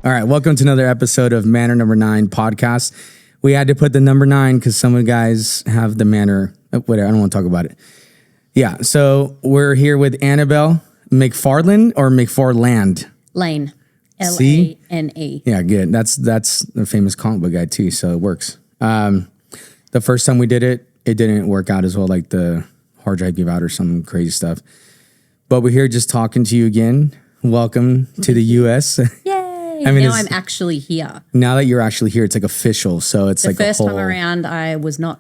All right, welcome to another episode of Manor Number 9 podcast. We had to put the number 9 because some of the guys have the manor. Whatever, I don't want to talk about it. Yeah, so we're here with Annabelle McFarland or McFarland? Lane. Lane. Yeah, good. That's the famous comic book guy too, so it works. The first time we did it, it didn't work out as well, like the hard drive gave out or some crazy stuff. But we're here just talking to you again. Welcome to the U.S. Yay! I mean, now I'm actually here. Now that you're actually here, it's like official. So it's like the first time around, I was not.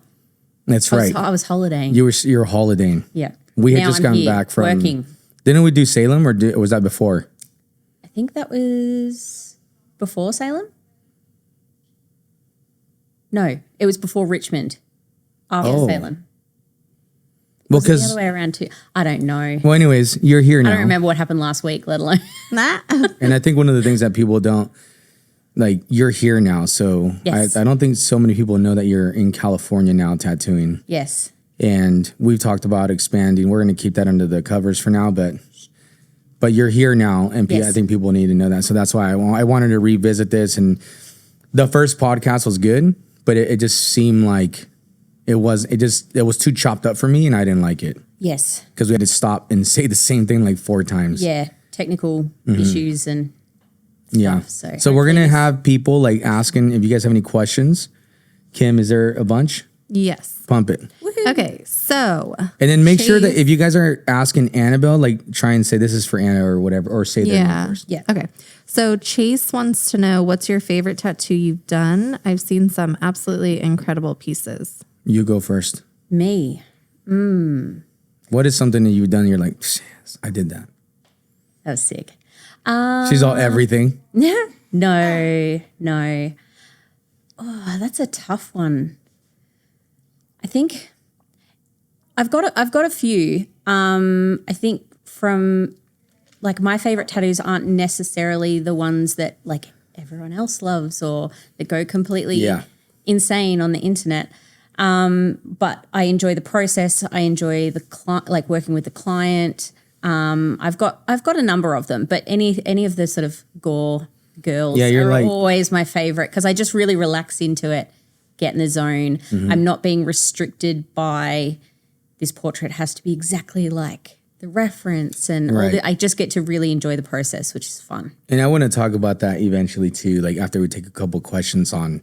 That's right. I was holidaying. You're holidaying. Yeah. We had just gotten back from working. Didn't we do Salem or was that before? I think that was before Salem. No, it was before Richmond. After Salem. Well, because the other way around too. I don't know. Well, anyways, you're here now. I don't remember what happened last week, let alone. And I think one of the things that people don't like, you're here now. So yes. I don't think so many people know that you're in California now tattooing. Yes. And we've talked about expanding. We're going to keep that under the covers for now, but you're here now, and yes. I think people need to know that. So that's why I wanted to revisit this. And the first podcast was good, but it just seemed like it was too chopped up for me, and I didn't like it. Yes. Because we had to stop and say the same thing like 4 times. Yeah, technical issues and stuff. Yeah. So we're going to have people like asking if you guys have any questions. Kim, is there a bunch? Yes. Pump it. Woo-hoo. Okay, so. And then make sure that if you guys are asking Annabelle, like try and say this is for Anna or whatever, or say their name first. Yeah. Okay. So Chase wants to know, what's your favorite tattoo you've done? I've seen some absolutely incredible pieces. You go first. Me. What is something that you've done? You're like, yes, I did that. That was sick. She's all everything. No. Oh, that's a tough one. I think I've got a few. I think from like my favorite tattoos aren't necessarily the ones that like everyone else loves or that go completely insane on the internet. But I enjoy the process. I enjoy like working with the client. I've got a number of them, but any of the sort of gore girls are always my favorite because I just really relax into it, get in the zone. I'm not being restricted by this portrait has to be exactly like the reference and all I just get to really enjoy the process, which is fun. And I want to talk about that eventually too, like after we take a couple questions on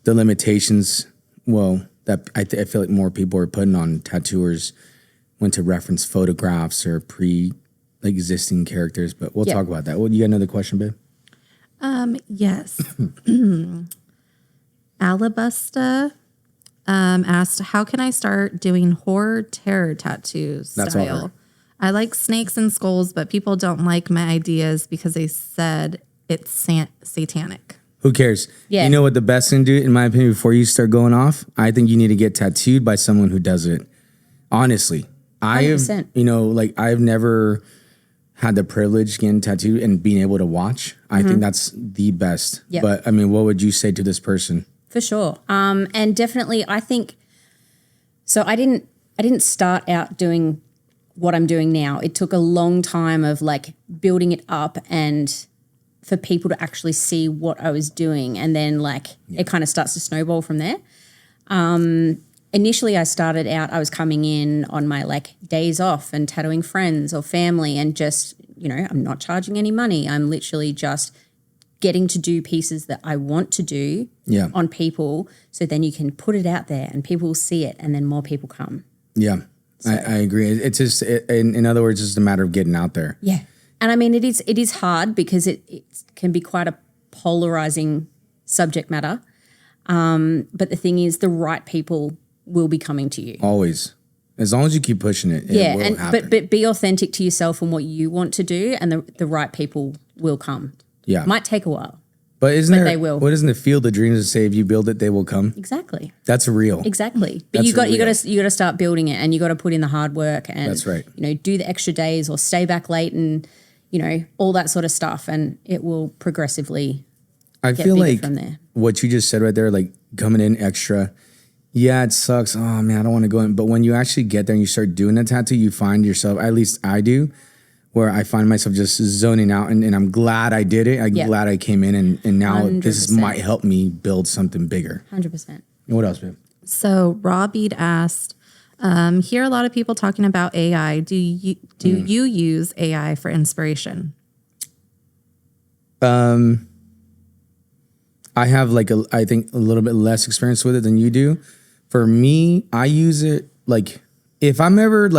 the limitations. Well, that I feel like more people are putting on tattooers when to reference photographs or existing characters, but we'll talk about that. Well, you got another question, babe? Yes. Alabusta asked, how can I start doing horror terror tattoos That's style? all. I like snakes and skulls, but people don't like my ideas because they said it's satanic. Who cares? Yeah. You know what the best thing to do, in my opinion, before you start going off? I think you need to get tattooed by someone who does it. Honestly. 100%. I've never had the privilege getting tattooed and being able to watch. I think that's the best. Yep. But I mean, what would you say to this person? For sure. And definitely I think so I didn't start out doing what I'm doing now. It took a long time of like building it up and for people to actually see what I was doing. And then it kind of starts to snowball from there. Initially I started out, I was coming in on my like days off and tattooing friends or family and just, I'm not charging any money. I'm literally just getting to do pieces that I want to do on people. So then you can put it out there and people will see it and then more people come. Yeah, so. I agree. It's just, in other words, it's just a matter of getting out there. Yeah. And I mean, it is hard because it can be quite a polarizing subject matter. But the thing is, the right people will be coming to you. Always. As long as you keep pushing it, it will happen. But be authentic to yourself and what you want to do, and the right people will come. Yeah. Might take a while. But they will. What isn't the field of dreams to say if you build it, they will come? Exactly. That's real. Exactly. But you got to start building it and you got to put in the hard work and that's right. Do the extra days or stay back late and all that sort of stuff, and it will progressively get bigger from there. What you just said right there, like coming in extra, yeah, it sucks. Oh man, I don't want to go in. But when you actually get there and you start doing a tattoo, you find yourself, at least I do, where I find myself just zoning out, and I'm glad I did it. I'm glad I came in, and now this 100%. might help me build something bigger. 100%. What else, babe? So Robbie asked, hear a lot of people talking about AI. Do you use AI for inspiration? I have I think a little bit less experience with it than you do. For me, I use it if I'm ever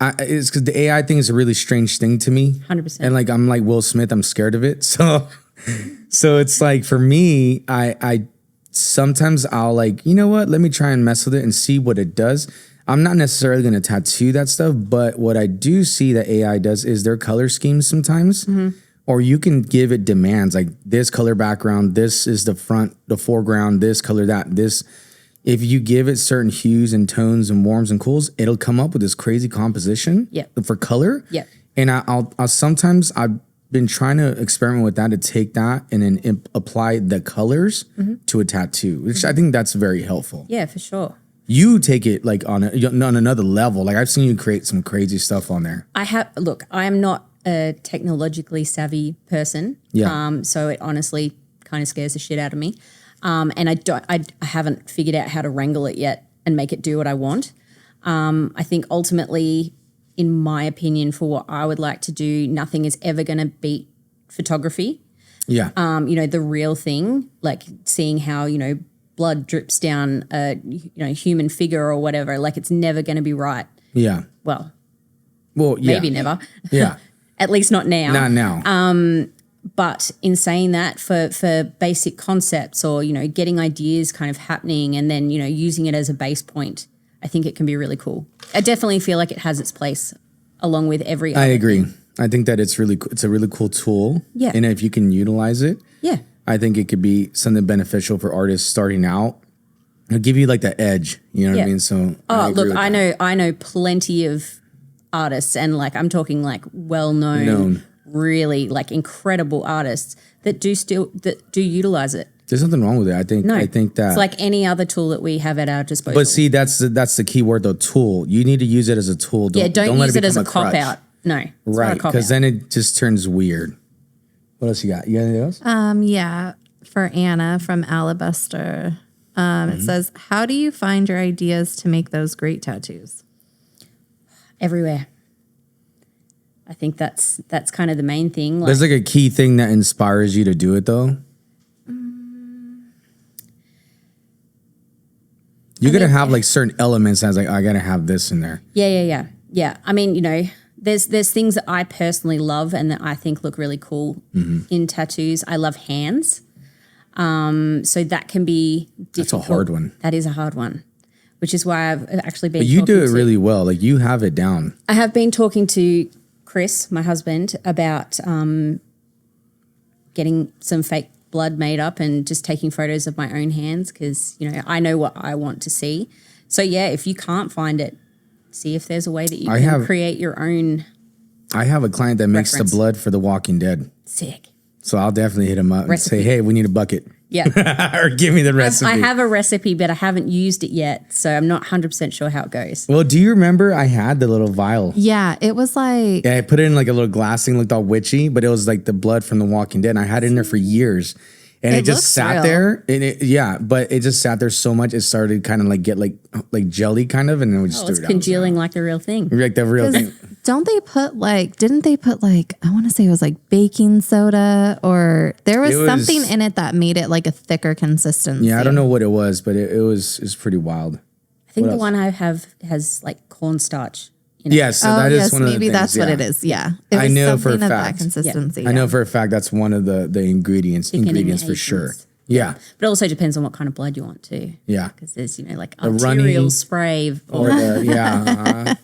it's because the AI thing is a really strange thing to me. 100%. And I'm like Will Smith, I'm scared of it. So it's for me, I sometimes I'll you know what, let me try and mess with it and see what it does. I'm not necessarily going to tattoo that stuff, but what I do see that AI does is their color schemes sometimes. Or you can give it demands like this color background, this is the foreground, this color, this. If you give it certain hues and tones and warms and cools, it'll come up with this crazy composition for color. Yeah. And I'll sometimes I've been trying to experiment with that to take that and then apply the colors to a tattoo, which I think that's very helpful. Yeah, for sure. You take it on another level. I've seen you create some crazy stuff on there. I am not a technologically savvy person. Yeah. So it honestly kind of scares the shit out of me. And I haven't figured out how to wrangle it yet and make it do what I want. I think ultimately, in my opinion, for what I would like to do, nothing is ever going to beat photography. Yeah. The real thing, like seeing how, blood drips down a, human figure or whatever, it's never going to be right. Yeah. Well, yeah. maybe never. Yeah. At least not now. Not now. But in saying that, for basic concepts or, getting ideas kind of happening and then, using it as a base point, I think it can be really cool. I definitely feel like it has its place along with every other I agree. thing. I think that it's a really cool tool. Yeah. And if you can utilize it, Yeah. I think it could be something beneficial for artists starting out. It'll give you that edge, you know what I mean? So I know plenty of artists and I'm talking well-known, really incredible artists that do utilize it. There's nothing wrong with it. I think that it's like any other tool that we have at our disposal. But see, that's the key word though, tool. You need to use it as a tool. Don't use it as a become cop out. No. Right. Because then it just turns weird. What else you got? You got anything else? Yeah. For Anna from Alabaster. It says, how do you find your ideas to make those great tattoos? Everywhere. I think that's kind of the main thing. There's a key thing that inspires you to do it though. You gotta have certain elements as I gotta have this in there. Yeah. I mean, there's things that I personally love and that I think look really cool in tattoos. I love hands. So that can be difficult. That's a hard one. That is a hard one, which is why I've actually been. But you do it really well. You have it down. I have been talking to Chris, my husband, about getting some fake blood made up and just taking photos of my own hands because, I know what I want to see. So, yeah, if you can't find it, see if there's a way that you can create your own. I have a client that makes the blood for The Walking Dead. Sick. So I'll definitely hit him up and say, hey, we need a bucket. Yeah. Or give me the recipe. I have a recipe, but I haven't used it yet. So I'm not 100% sure how it goes. Well, do you remember I had the little vial? Yeah, it was I put it in a little glass thing, looked all witchy, but it was the blood from The Walking Dead. And I had it in there for years. And it just sat real. there. And but it just sat there so much, it started kind of get like jelly kind of, and then we just threw it out. It's congealing like the real thing. Like the real thing. Don't they put didn't they put I want to say it was baking soda or there was something in it that made it a thicker consistency. Yeah, I don't know what it was, but it was pretty wild. I think the one I have has cornstarch in it. Yes, so that is one of the things. Maybe that's what it is. Yeah. It was I know for a something of fact. that consistency. I know for a fact that's one of the ingredients for sure. Yeah. But it also depends on what kind of blood you want too. Yeah. Because there's, arterial spray. Or yeah.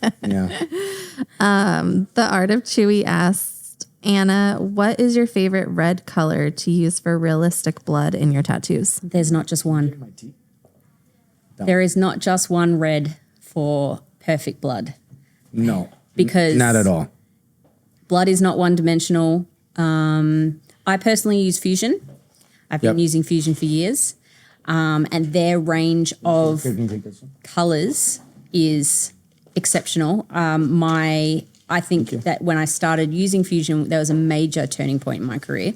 The Art of Chewy asked, Anna, what is your favorite red color to use for realistic blood in your tattoos? There's not just one. There is not just one red for perfect blood. No. Because not at all. Blood is not one-dimensional. I personally use Fusion. I've been using Fusion for years. And their range of colors is exceptional. My I think that when I started using Fusion, there was a major turning point in my career.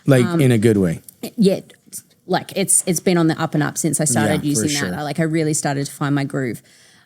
Like in a good way. Yeah, like it's been on the up and up since I started using sure. that. I really started to find my groove.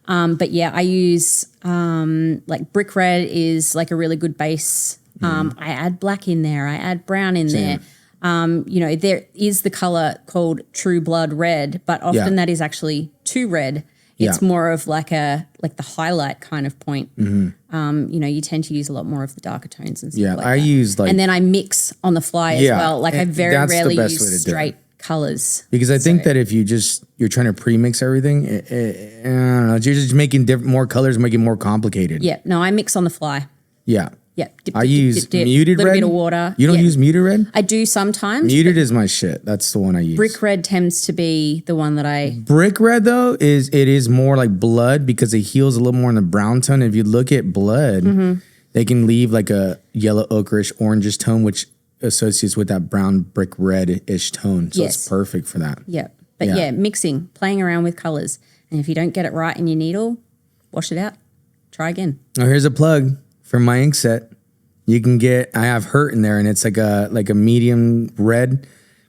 But yeah, I use like brick red is like a really good base. I add black in there. I add brown in there. There is the color called True Blood Red, but often that is actually too red. It's more of like the highlight kind of point. You tend to use a lot more of the darker tones and stuff like that. use like, and then I mix on the fly as well. Like I very rarely best way to use do it. straight colors. Because I think that if you're trying to pre-mix everything, I don't know, you're just making more colors, making it more complicated. Yeah, no, I mix on the fly. Yeah. Yeah, I use muted red. Little bit of water. You don't use muted red? I do sometimes. Muted is my shit. That's the one I use. Brick red tends to be the one that I. Brick red though is more like blood because it heals a little more in the brown tone. If you look at blood, they can leave like a yellow ochreish orangish tone, which associates with that brown brick red-ish tone. So it's perfect for that. Yeah, but mixing, playing around with colors, and if you don't get it right in your needle, wash it out. Try again. Oh, here's a plug for my ink set. You can get, I have Hurt in there and it's like a medium red,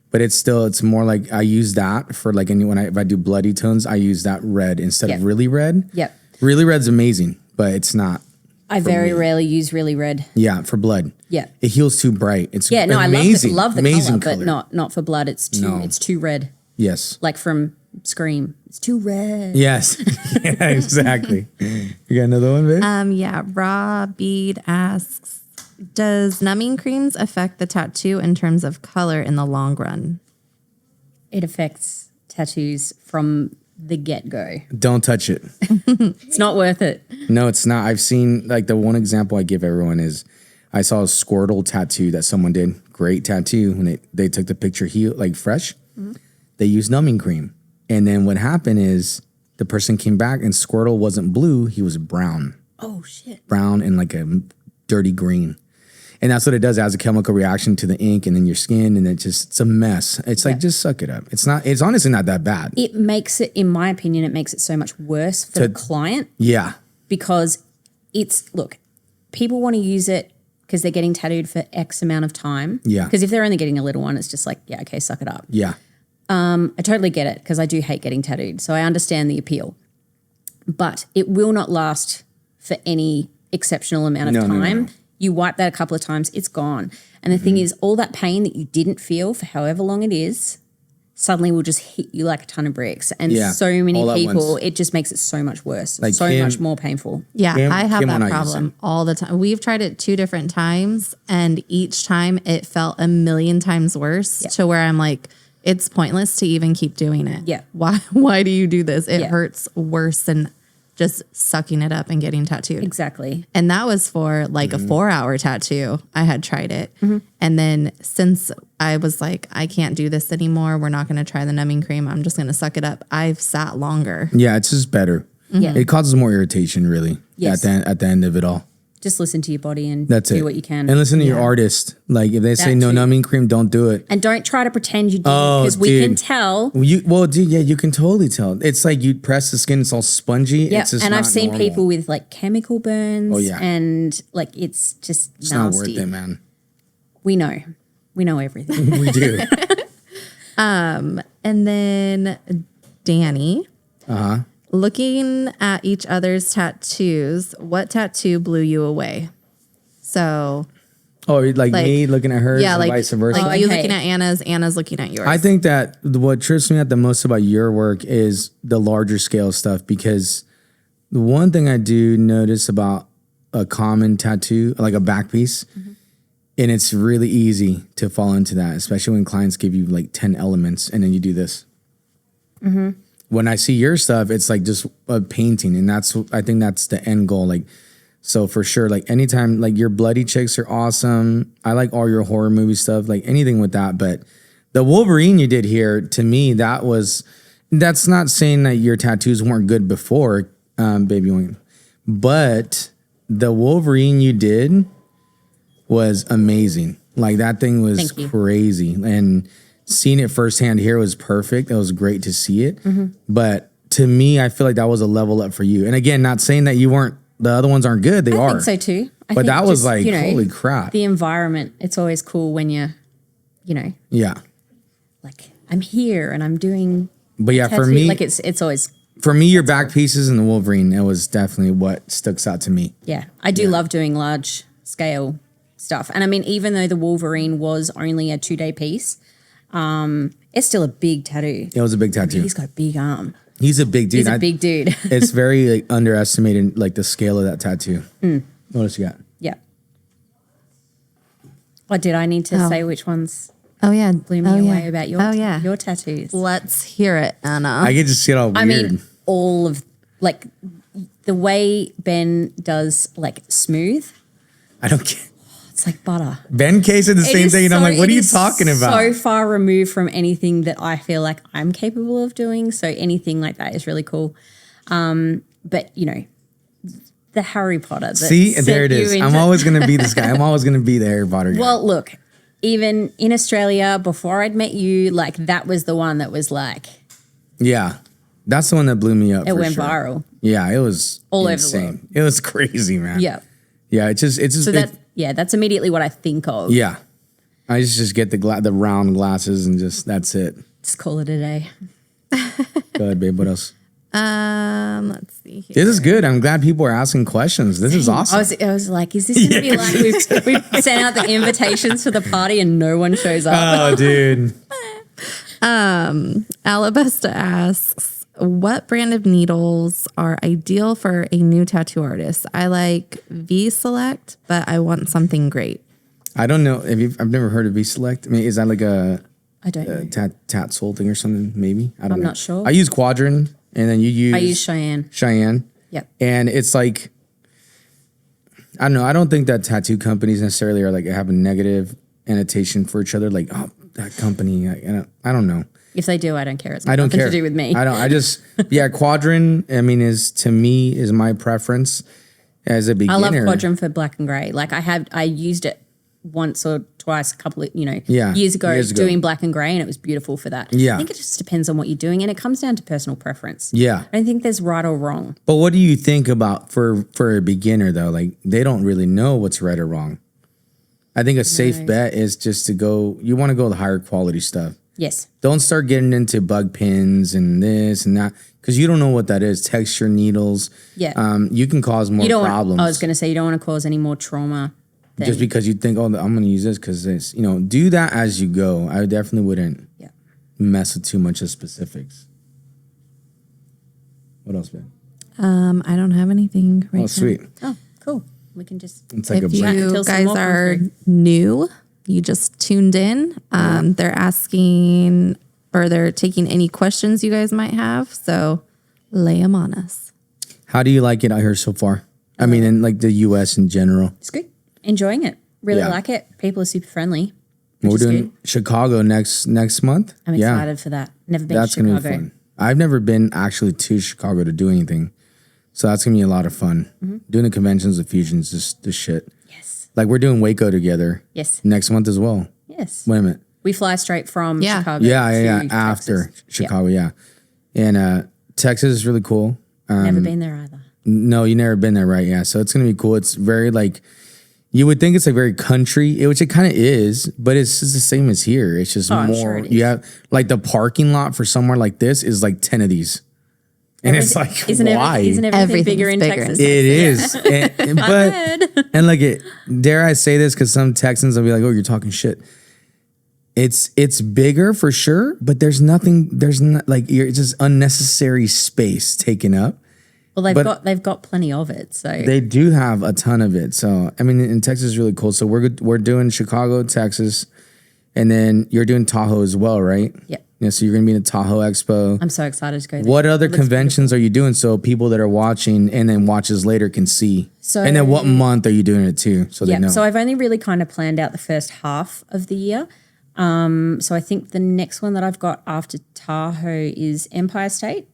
but it's more like I use that for like if I do bloody tones, I use that red instead of really red. Yep. Really red's amazing, but it's not. I very rarely use really red. Yeah, for blood. Yeah. It heals too bright. It's amazing. I love the amazing color, but not for blood. It's too red. Yes. Like from Scream. It's too red. Yes. Yeah, exactly. You got another one, babe? Yeah. Raw Bead asks, does numbing creams affect the tattoo in terms of color in the long run? It affects tattoos from the get-go. Don't touch it. It's not worth it. No, it's not. I've seen, like, the one example I give everyone is I saw a Squirtle tattoo that someone did. Great tattoo. When they took the picture fresh, they used numbing cream. And then what happened is the person came back and Squirtle wasn't blue. He was brown. Oh, shit. Brown and like a dirty green. And that's what it does. It has a chemical reaction to the ink and then your skin, and it's a mess. It's like, just suck it up. It's honestly not that bad. It makes it, in my opinion, it makes it so much worse for the client. Yeah. Because people want to use it because they're getting tattooed for X amount of time. Yeah. Because if they're only getting a little one, it's just like, yeah, okay, suck it up. Yeah. I totally get it because I do hate getting tattooed. So I understand the appeal. But it will not last for any exceptional amount of time. No. You wipe that a couple of times, it's gone. And the thing is, all that pain that you didn't feel for however long it is, suddenly will just hit you like a ton of bricks. And so many people, it just makes it so much worse. Like much more painful. Yeah, I have that problem all the time. We've tried it 2 different times, and each time it felt a million times worse to where I'm like, it's pointless to even keep doing it. Yeah. Why do you do this? It hurts worse than just sucking it up and getting tattooed. Exactly. And that was for like a 4-hour tattoo. I had tried it. And then since I was like, I can't do this anymore, we're not going to try the numbing cream, I'm just going to suck it up, I've sat longer. Yeah, it's just better. Yeah. It causes more irritation, really, at the end of it all. Just listen to your body and do what you can. And listen to your artist. Like if they say no numbing cream, don't do it. And don't try to pretend you do because we can tell. You can totally tell. It's like you press the skin, it's all spongy. Yeah, it's just and I've not seen normal. people with like chemical burns. Oh, yeah. And like it's just it's nasty. Not worth it, man. We know everything. We do. And then Danny. Looking at each other's tattoos, what tattoo blew you away? So, like me looking at hers, and vice versa. Like you looking at Anna's looking at yours. I think that what trips me out the most about your work is the larger scale stuff, because the one thing I do notice about a common tattoo, like a back piece, and it's really easy to fall into that, especially when clients give you like 10 elements and then you do this. When I see your stuff, it's like just a painting, and I think that's the end goal. Like, so for sure, like anytime, like your bloody chicks are awesome. I like all your horror movie stuff, like anything with that. But the Wolverine you did here, to me, that's not saying that your tattoos weren't good before, baby, but the Wolverine you did was amazing. Like that thing was crazy, and seeing it firsthand here was perfect. It was great to see it. But to me, I feel like that was a level up for you. And again, not saying that you weren't the other ones aren't good. They I are. think so too. I But think that was just, like, holy crap. The environment, it's always cool when you're, Yeah. like, I'm here and I'm doing But yeah, tattoo. for me, Like it's always, for me, your back pieces and the Wolverine, it was definitely what sticks out to me. yeah. I do love doing large scale stuff. And I mean, even though the Wolverine was only a 2-day piece, it's still a big tattoo. It was a big tattoo. He's got a big arm. He's a big dude. He's a big dude. It's very like, underestimated, like the scale of that tattoo. What else you got? Yeah. What did I need to say which ones Oh yeah. blew me away about your tattoos? Let's hear it, Anna. I get to see it all weird. I mean, all of like the way Ben does like smooth, I don't get. it's like butter. Ben K said the same thing, and I'm like, what are you talking about? So far removed from anything that I feel like I'm capable of doing. So anything like that is really cool. But the Harry Potter. That See, sent there it you is. into- I'm always going to be this guy. I'm always going to be the Harry Potter guy. Well, look, even in Australia, before I'd met you, like that was the one that was like, yeah. That's the one that blew me up. it for went sure. viral. Yeah, it was All over the insane. world. It was crazy, man. Yeah. Yeah, it's just So that's immediately what I think of. yeah. I just get the round glasses and just that's it. Just call it a day. Go ahead, babe. What else? Let's see here. This is good. I'm glad people are asking questions. This is awesome. I was like, is this going to be like we've sent out the invitations for the party and no one shows up? Oh, dude. Alabesta asks, what brand of needles are ideal for a new tattoo artist? I like V Select, but I want something great. I don't know. I've never heard of V-Select. I mean, is that like a I don't know. tat soul thing or something? Maybe. I don't know. not sure. I use Quadrant, and then you use. I use Cheyenne. Cheyenne. Yep. And it's like, I don't know. I don't think that tattoo companies necessarily are like have a negative annotation for each other. Like, oh, that company. I don't know. If they do, I don't care. It's I don't nothing care. to do with me. I don't. I just Quadrant. I mean, is my preference as a I beginner. love Quadrant for black and gray. Like I used it once or twice a couple of years ago doing black and gray, and it was beautiful for that. Yeah. I think it just depends on what you're doing, and it comes down to personal preference. Yeah. I don't think there's right or wrong. But what do you think about for a beginner though? Like they don't really know what's right or wrong. I think a safe bet is just to go. You want to go with higher quality stuff. Yes. Don't start getting into bug pins and this and that because you don't know what that is. Texture needles. Yeah. You can cause more problems. I was going to say you don't want to cause any more trauma. Just because you think, oh, I'm going to use this because it's, do that as you go. I definitely wouldn't mess with too much of specifics. What else, man? I don't have anything right now. Oh, sweet. Oh, cool. We can just. It's like If a break. you Until some guys more comes are through. new, you just tuned in. They're asking or they're taking any questions you guys might have. So lay them on us. How do you like it out here so far? I mean, in like the U.S. in general. It's good. Enjoying it. Really Yeah. like it. People are super friendly. We're which is doing good. Chicago next month. I'm excited for that. Never been That's to gonna Chicago. be fun. I've never been actually to Chicago to do anything, so that's gonna be a lot of fun. Mm-hmm. Doing the conventions, the fusions, just this shit. Yes. Like we're doing Waco together Yes. next month as well. Yes. Wait a minute. We fly straight from Chicago. Yeah. to After Texas. Chicago, yeah. And Texas is really cool. Never been there either. No, you never been there, right? Yeah. So it's gonna be cool. It's very like you would think it's like very country, which it kind of is, but it's just the same as here. It's just I'm more. sure it is. You have like the parking lot for somewhere like this is like 10 of these, and it's like Isn't why? Isn't everything Everything's bigger in bigger. Texas? It is, but and like dare I say this because some Texans will be like, "Oh, you're talking shit." It's bigger for sure, but there's nothing. There's not like it's just unnecessary space taken up. Well, they've got plenty of it. So They do have a ton of it. So I mean, in Texas is really cool. So we're doing Chicago, Texas, and then you're doing Tahoe as well, right? Yep. Yeah. So you're gonna be in the Tahoe Expo. I'm so excited to go there. What other It looks conventions are you doing so people that are watching and then watches later can see? So- and then what month are you doing it too? So they Yeah, know. so I've only really kind of planned out the first half of the year. So I think the next one that I've got after Tahoe is Empire State.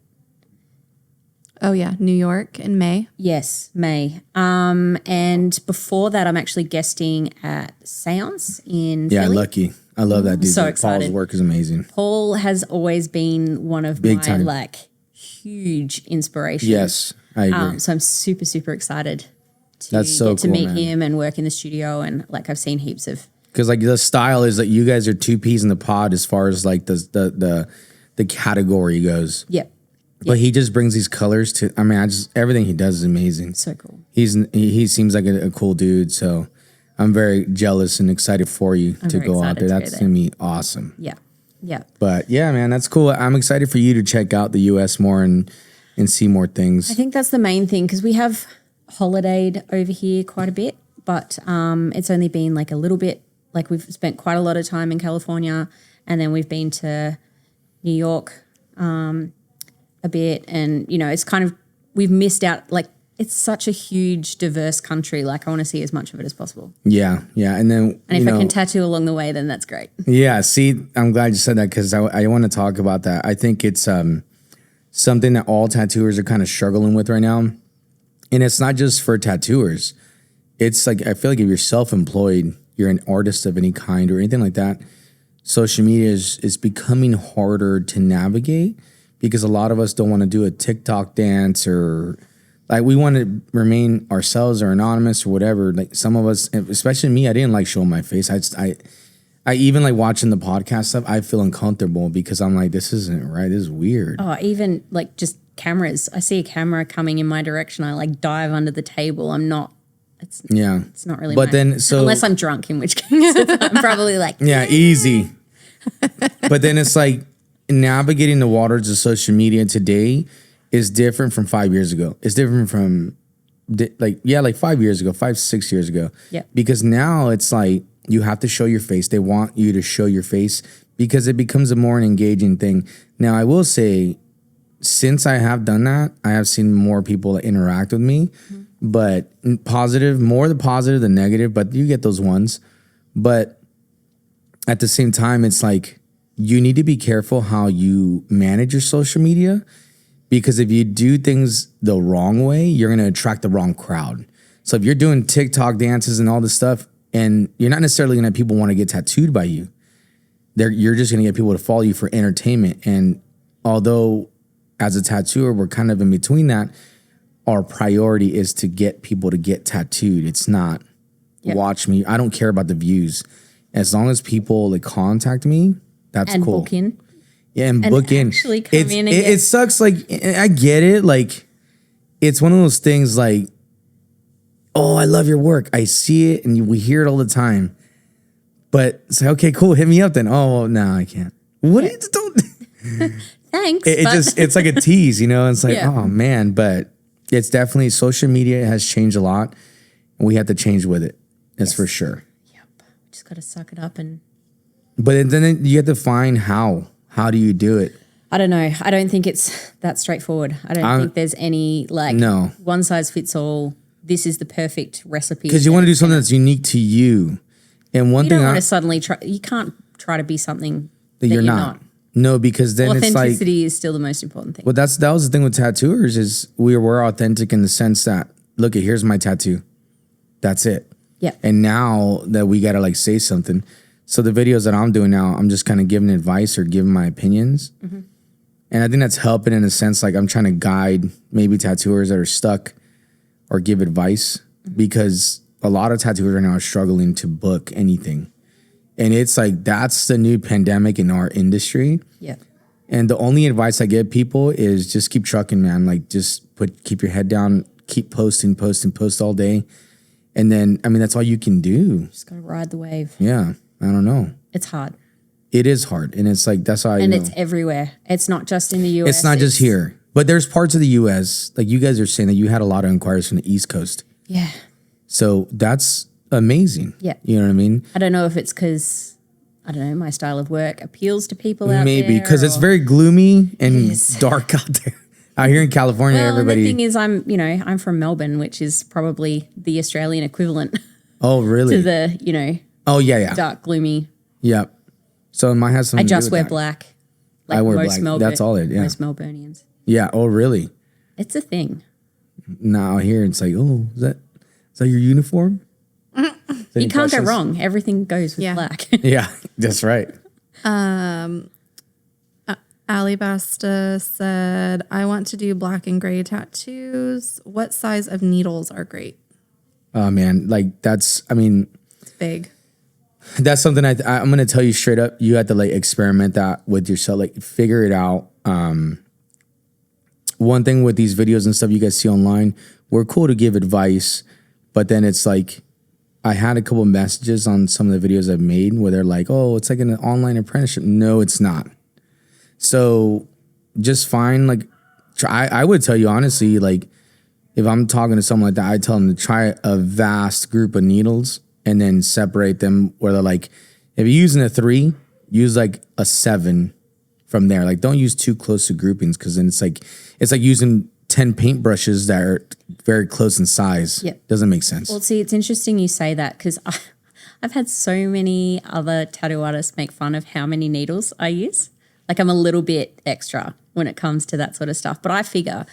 Oh yeah, New York in May. Yes, May. And before that, I'm actually guesting at Seance in yeah, Philly. lucky. I love that dude. So Paul's excited. work is amazing. Paul has always been one of Big my time. like huge inspirations. Yes, I agree. So I'm super, super excited to That's so get to cool, meet man. him and work in the studio. And like I've seen heaps of Because like the style is that you guys are two peas in the pod as far as like the category goes. yep, But he just brings these colors to. I mean, everything he does is amazing. so cool. He seems like a cool dude. So I'm very jealous and excited for you to very go out there. excited to go That's there. gonna be awesome. Yeah, yeah. But yeah, man, that's cool. I'm excited for you to check out the U.S. more and see more things. I think that's the main thing because we have holidayed over here quite a bit, but it's only been like a little bit. Like we've spent quite a lot of time in California, and then we've been to New York a bit, and you know, it's kind of we've missed out. Like it's such a huge, diverse country. Like I want to see as much of it as possible. Yeah, and then And if I can tattoo along the way, then that's great. Yeah, see, I'm glad you said that because I want to talk about that. I think it's something that all tattooers are kind of struggling with right now. And it's not just for tattooers. It's like, I feel like if you're self-employed, you're an artist of any kind or anything like that, social media is becoming harder to navigate because a lot of us don't want to do a TikTok dance or like we want to remain ourselves or anonymous or whatever. Like some of us, especially me, I didn't like showing my face. I even like watching the podcast stuff. I feel uncomfortable because I'm like, this isn't right. This is weird. Oh, even like just cameras. I see a camera coming in my direction. I like dive under the table. I'm not. It's not really. But then unless I'm drunk, in which case I'm probably like easy. But then it's like navigating the waters of social media today is different from 5 years ago. It's different from like 5 years ago, 6 years ago. Yeah. Because now it's like you have to show your face. They want you to show your face because it becomes a more engaging thing. Now I will say, since I have done that, I have seen more people interact with me. Mm-hmm. But positive, more the positive than negative, but you get those ones. But at the same time, it's like you need to be careful how you manage your social media because if you do things the wrong way, you're going to attract the wrong crowd. So if you're doing TikTok dances and all this stuff, and you're not necessarily going to have people want to get tattooed by you, you're just going to get people to follow you for entertainment. And although as a tattooer, we're kind of in between that, our priority is to get people to get tattooed. It's not watch me. I don't care about the views. As long as people like contact me, that's and cool. book in. Yeah, and book in. Actually come in and it sucks. Like I get it. Like it's one of those things. Like, oh, I love your work. I see it, and we hear it all the time. But it's like, okay, cool. Hit me up then. Oh, well, no, I can't. What? Don't. Thanks. It's like a tease, you know. It's like, Yeah. oh man, but it's definitely social media has changed a lot, and we have to change with it. That's for sure. Yep. Just got to suck it up and. But then you have to find how. How do you do it? I don't know. I don't think it's that straightforward. I don't think there's any like one size fits all. This is the perfect recipe. Because you want to do something that's unique to you. And one you thing don't want to suddenly try. You can't try to be something that you're not. No, because then it's like authenticity is still the most important thing. Well, that was the thing with tattooers is we're authentic in the sense that look, here's my tattoo. That's it. Yeah. And now that we got to like say something. So the videos that I'm doing now, I'm just kind of giving advice or giving my opinions. Mm-hmm. And I think that's helping in a sense, like I'm trying to guide maybe tattooers that are stuck or give advice because a lot of tattooers right now are struggling to book anything. And it's like, that's the new pandemic in our industry. Yeah. And the only advice I give people is just keep trucking, man. Like just keep your head down, keep post all day. And then, I mean, that's all you can do. Just got to ride the wave. Yeah. I don't know. It's hard. It is hard. And it's like, that's how I know. And it's everywhere. It's not just in the US. It's not just here. But there's parts of the US, like you guys are saying that you had a lot of inquiries from the East Coast. Yeah. So that's amazing. Yeah. You know what I mean? I don't know if it's because, I don't know, my style of work appeals to people out there. Maybe, because it's very gloomy and dark out there. Out here in California, everybody. And the thing is, I'm from Melbourne, which is probably the Australian equivalent Oh, really? to the, Oh, yeah. dark, gloomy. Yep. So it might have something I to do just with wear that. black. Like I wear most black. That's all it, yeah. Most Melburnians. Yeah. Oh, really? It's a thing. Now here it's like, oh, is that your uniform? You can't go wrong. Everything goes with black. Yeah, that's right. Alibasta said, I want to do black and gray tattoos. What size of needles are great? Oh man, like that's It's big. that's something I'm gonna tell you straight up. You have to like experiment that with yourself, like figure it out. One thing with these videos and stuff you guys see online, we're cool to give advice, but then it's like I had a couple of messages on some of the videos I've made where they're like, "Oh, it's like an online apprenticeship." No, it's not. So just find like I would tell you honestly, like if I'm talking to someone like that, I tell them to try a vast group of needles and then separate them where they're like, if you're using a 3, use like a 7 from there. Like don't use too close to groupings because then it's like using 10 paintbrushes that are very close in size. Yep. Doesn't make sense. Well, see, it's interesting you say that because I've had so many other tattoo artists make fun of how many needles I use. Like I'm a little bit extra when it comes to that sort of stuff. But I figure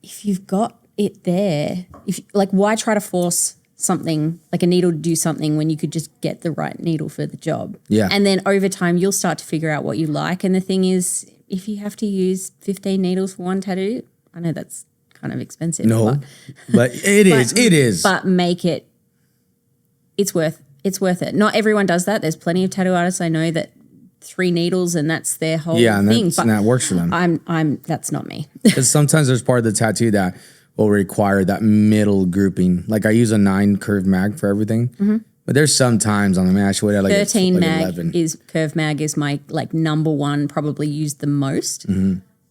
if you've got it there, why try to force something like a needle to do something when you could just get the right needle for the job? Yeah. And then over time, you'll start to figure out what you like. And the thing is, if you have to use 15 needles for one tattoo, I know that's kind of expensive. No, but it is. But make it, it's worth it. Not everyone does that. There's plenty of tattoo artists I know that 3 needles and that's their whole thing. And that works for them. That's not me. Because sometimes there's part of the tattoo that will require that middle grouping. Like I use a 9 curved mag for everything. But there's some times on the match where like 13 like mag 11. is curve mag is my like number one, probably used the most.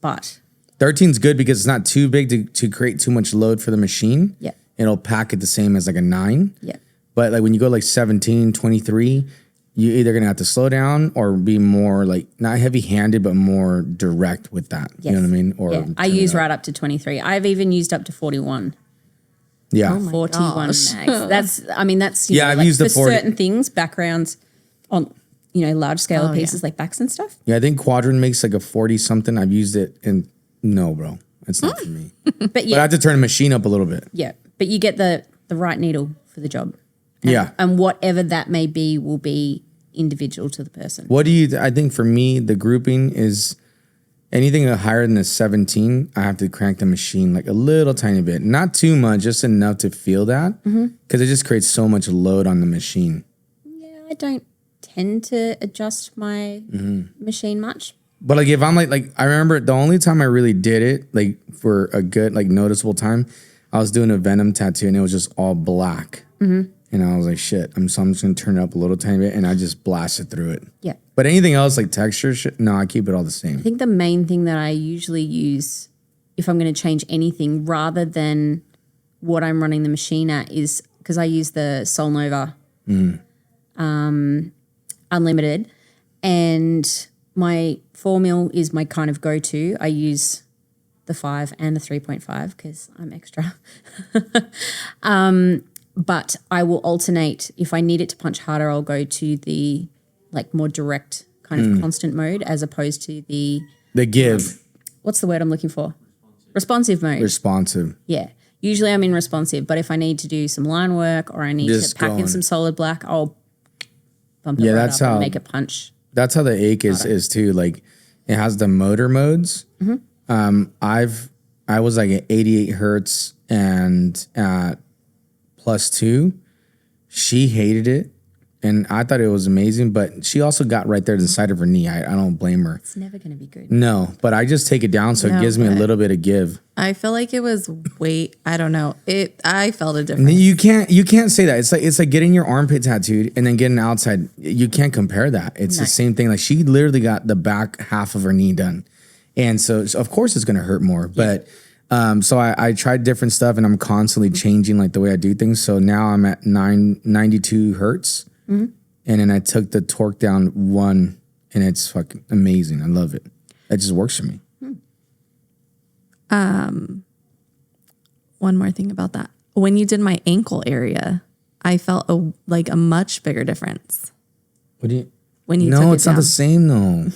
But 13's good because it's not too big to create too much load for the machine. Yeah. It'll pack it the same as like a 9. yeah, But like when you go like 17, 23, you're either gonna have to slow down or be more like not heavy handed, but more direct with that. yes. You know what I mean? Or yeah. I use right up to 23. I've even used up to 41. Yeah. Oh my 41 gosh. mags. That's Yeah, I've used for the 40. certain things, backgrounds on large scale pieces like backs and stuff. Yeah, I think Quadrant makes like a 40 something. I've used it and no, bro. It's not for me. But But I have to turn the machine up a little bit. yeah, but you get the right needle for the job. Yeah. And whatever that may be will be individual to the person. I think for me, the grouping is anything higher than a 17, I have to crank the machine like a little tiny bit. Not too much, just enough to feel that. Because it just creates so much load on the machine. Yeah, I don't tend to adjust my machine much. But like if I'm like I remember the only time I really did it, like for a good, like noticeable time, I was doing a Venom tattoo and it was just all black. And I was like, shit, I'm just going to turn it up a little tiny bit and I just blasted through it. Yeah. But anything else like texture, shit, no, I keep it all the same. I think the main thing that I usually use if I'm going to change anything rather than what I'm running the machine at is because I use the Sol Nova Unlimited and my 4 mil is my kind of go-to. I use the 5 and the 3.5 because I'm extra. But I will alternate. If I need it to punch harder, I'll go to the like more direct kind of constant mode as opposed to the give. What's the word I'm looking for? Responsive mode. Responsive. Yeah. Usually I'm in responsive, but if I need to do some line work or I need Just to pack in going. some solid black, I'll bump it right that's up how- and make it punch. That's how the ache is too. Like it has the motor modes. I was like at 88 hertz and at +2. She hated it. And I thought it was amazing, but she also got right there to the side of her knee. I don't blame her. It's never going to be good. No, but I just take it down so it No, gives me a but- little bit of give. I feel like it was I don't know. I felt a difference. You can't say that. It's like getting your armpit tattooed and then getting outside. You can't compare that. It's the same thing. Like she literally got the back half of her knee done. And so of course it's gonna hurt more. But so I tried different stuff and I'm constantly changing like the way I do things. So now I'm at 92 hertz. And then I took the torque down 1 and it's fucking amazing. I love it. It just works for me. One more thing about that. When you did my ankle area, I felt a much bigger difference. What do you? When you No, took it it's not down. the same though.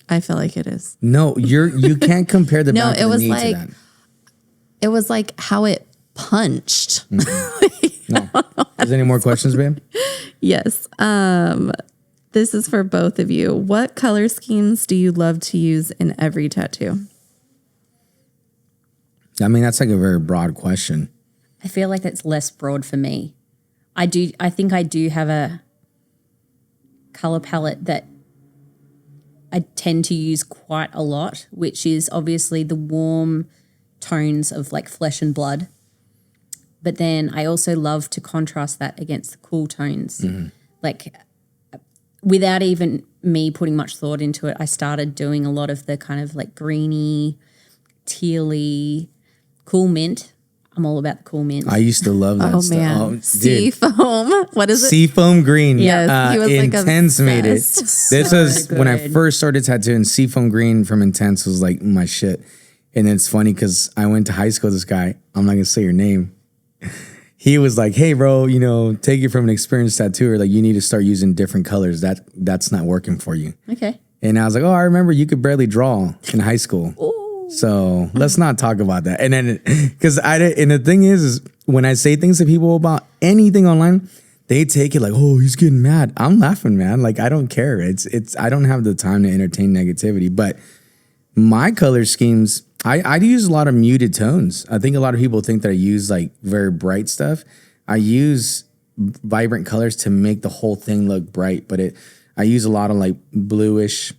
I feel like it is. No, you can't compare the No, back it of the was knee like- to that. It was like how it punched. Is there any more questions, babe? Yes. This is for both of you. What color schemes do you love to use in every tattoo? I mean, that's like a very broad question. I feel like that's less broad for me. I think I do have a color palette that I tend to use quite a lot, which is obviously the warm tones of like flesh and blood. But then I also love to contrast that against the cool tones. Like without even me putting much thought into it, I started doing a lot of the kind of like greeny, tealy, cool mint. I'm all about the cool mint. I used to love that Oh stuff. man, Seafoam. What is it? Seafoam green. Yes, he was like Intense made it. obsessed. This was when I good. first started tattooing. Seafoam green from Intense was like my shit. And it's funny because I went to high school with this guy. I'm not gonna say your name. He was like, "Hey, bro, take it from an experienced tattooer. Like, you need to start using different colors. That's not working for you." Okay. And I was like, "Oh, I remember you could barely draw in high school." So let's not talk about that. And then, and the thing is when I say things to people about anything online, they take it like, "Oh, he's getting mad." I'm laughing, man. Like, I don't care. I don't have the time to entertain negativity. But my color schemes, I use a lot of muted tones. I think a lot of people think that I use like very bright stuff. I use vibrant colors to make the whole thing look bright, but I use a lot of like bluish,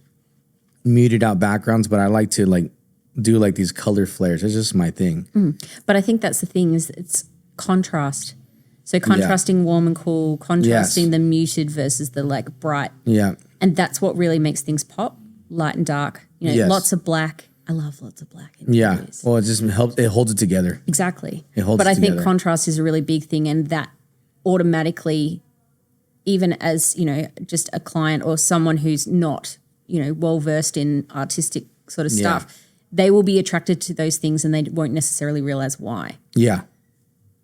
muted out backgrounds. But I like to like do like these color flares. It's just my thing. But I think that's the thing is it's contrast. So contrasting warm and cool, contrasting the muted versus the like bright. Yeah. And that's what really makes things pop, light and dark. Yes. Lots of black. I love lots of black. In Yeah. movies. Well, it just helps. It holds it together. Exactly. It holds but it I think together. contrast is a really big thing, and that automatically, even as just a client or someone who's not well versed in artistic sort of stuff, they will be attracted to those things, and they won't necessarily realize why. Yeah.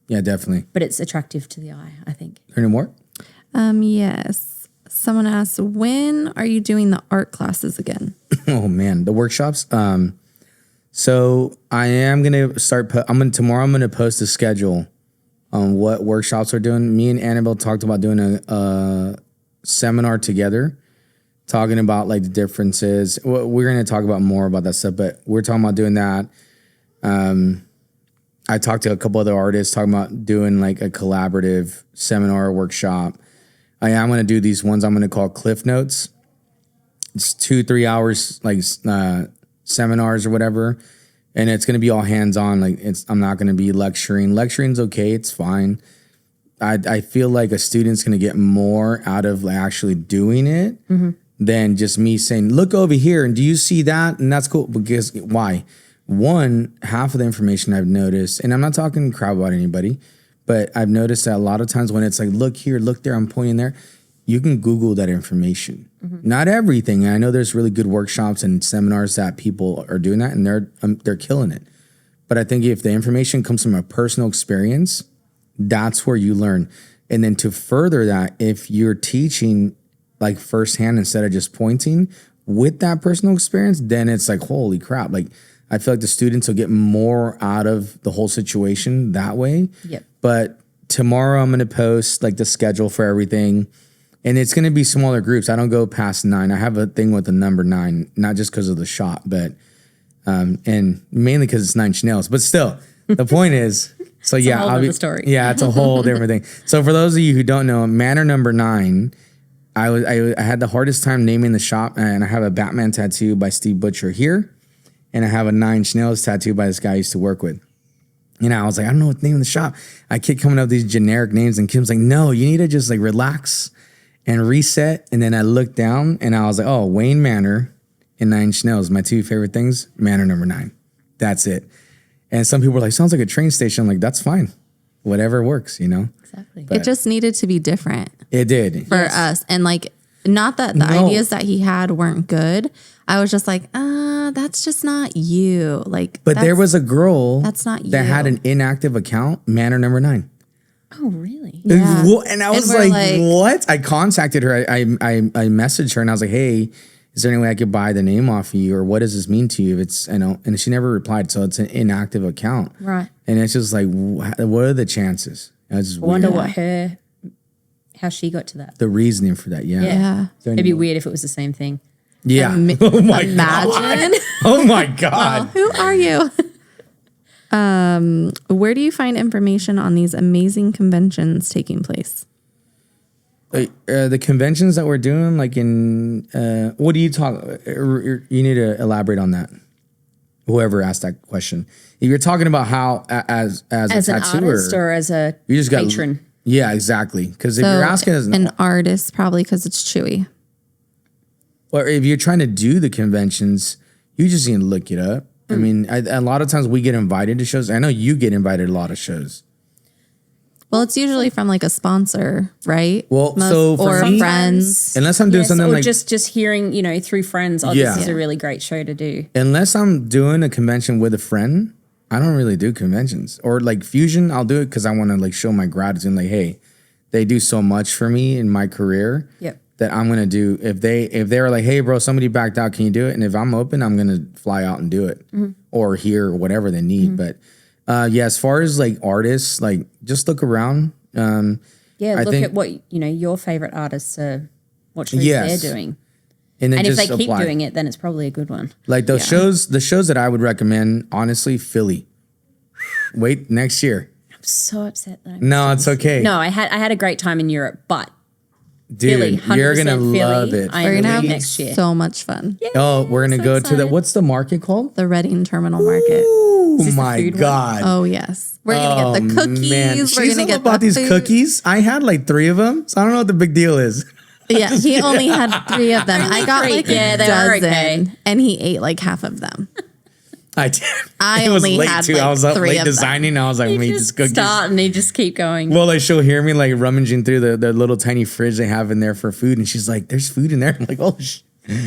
Yeah, definitely. But it's attractive to the eye, I think. Any more? Yes. Someone asked, when are you doing the art classes again? Oh man, the workshops. So I am gonna start. Tomorrow. I'm gonna post a schedule on what workshops we're doing. Me and Annabelle talked about doing a seminar together, talking about like the differences. We're gonna talk about more about that stuff, but we're talking about doing that. I talked to a couple other artists talking about doing like a collaborative seminar workshop. I am going to do these ones I'm going to call Cliff Notes. It's 2-3 hours, like seminars or whatever. And it's going to be all hands on. Like I'm not going to be lecturing. Lecturing's okay. It's fine. I feel like a student's going to get more out of like actually doing it than just me saying, "Look over here. And do you see that?" And that's cool. Because why? One, half of the information I've noticed, and I'm not talking crap about anybody, but I've noticed that a lot of times when it's like, "Look here, look there, I'm pointing there," you can Google that information. Not everything. And I know there's really good workshops and seminars that people are doing that, and they're killing it. But I think if the information comes from a personal experience, that's where you learn. And then to further that, if you're teaching like firsthand instead of just pointing with that personal experience, then it's like, holy crap. Like, I feel like the students will get more out of the whole situation that way. Yep. But tomorrow I'm going to post like the schedule for everything. And it's going to be smaller groups. I don't go past 9. I have a thing with the number 9, not just because of the shot, but and mainly because it's 9 Inch Nails. But still, the point is, so It's yeah, a whole other story. Yeah, it's a whole different thing. So for those of you who don't know, Manor number 9, I had the hardest time naming the shop, and I have a Batman tattoo by Steve Butcher here, and I have a 9 Inch Nails tattoo by this guy I used to work with. I was like, I don't know what the name of the shop. I kept coming up with these generic names, and Kim's like, no, you need to just like relax and reset. And then I looked down and I was like, oh, Wayne Manor and 9 Inch Nails, my 2 favorite things, Manor number 9. That's it. And some people were like, sounds like a train station. I'm like, that's fine. Whatever works, Exactly. It just needed to be different It did. for us. And like, not that the ideas that he had weren't good. I was just like, that's just not you. Like, But there was a girl that's not that had you. an inactive account, Manor number 9. Oh, really? Yeah. And I was And we're like, what? I contacted her. I messaged her and I was like, hey, is there any way I could buy the name off of you? Or what does this mean to you? If it's, and she never replied. So it's an inactive account. Right. And it's just like, what are the chances? I just I wonder what her how she got to that. The reasoning for that, yeah. Yeah. It'd be weird if it was the same thing. Yeah. Oh my god. Imagine. Oh my god. Who are you? Where do you find information on these amazing conventions taking place? The conventions that we're doing, like in what do you talk? You need to elaborate on that. Whoever asked that question, if you're talking about how as a As an tattooer artist or as a you just got patron. yeah, exactly. Because if you're asking as an artist, probably because it's chewy. or if you're trying to do the conventions, you just need to look it up. I mean, a lot of times we get invited to shows. I know you get invited to a lot of shows. Well, it's usually from like a sponsor, right? Well, so for or me- friends. Unless I'm doing something or like just hearing, through friends, Yeah. this is a really great show to do. unless I'm doing a convention with a friend, I don't really do conventions. Or like Fusion, I'll do it because I want to like show my gratitude. Like, hey, they do so much for me in my career. Yep. That I'm gonna do if they're like, hey bro, somebody backed out, can you do it? And if I'm open, I'm gonna fly out and do it, or hear whatever they need. But yeah, as far as like artists, like just look around. Yeah, I look think- at what your favorite artists are, what shows Yes. they're doing, and then and if just they keep apply. doing it, then it's probably a good one. Like those shows, the shows that I would recommend, honestly, Philly. Wait, next year. I'm so upset that. No, it's okay. No, I had a great time in Europe, but Dude, Philly, 100% you're gonna Philly. love it. I We're am gonna have going next year. so much fun. Oh, we're gonna go to the what's the market called? The Reading Terminal Market. Oh this the my food one? god! Oh yes, we're gonna get the cookies. Man, We're she's gonna all get about the these food. cookies. I had like 3 of them, so I don't know what the big deal is. Yeah, he only had 3 of them. I got three. like Yeah, a they were dozen, okay. and he ate like half of them. I did. I it was only late had, too. like, I was up 3 late of them. designing. I was like, You make this just cookies. start and you just keep going. Well, like she'll hear me like rummaging through the little tiny fridge they have in there for food, and she's like, "There's food in there." I'm like, "Oh,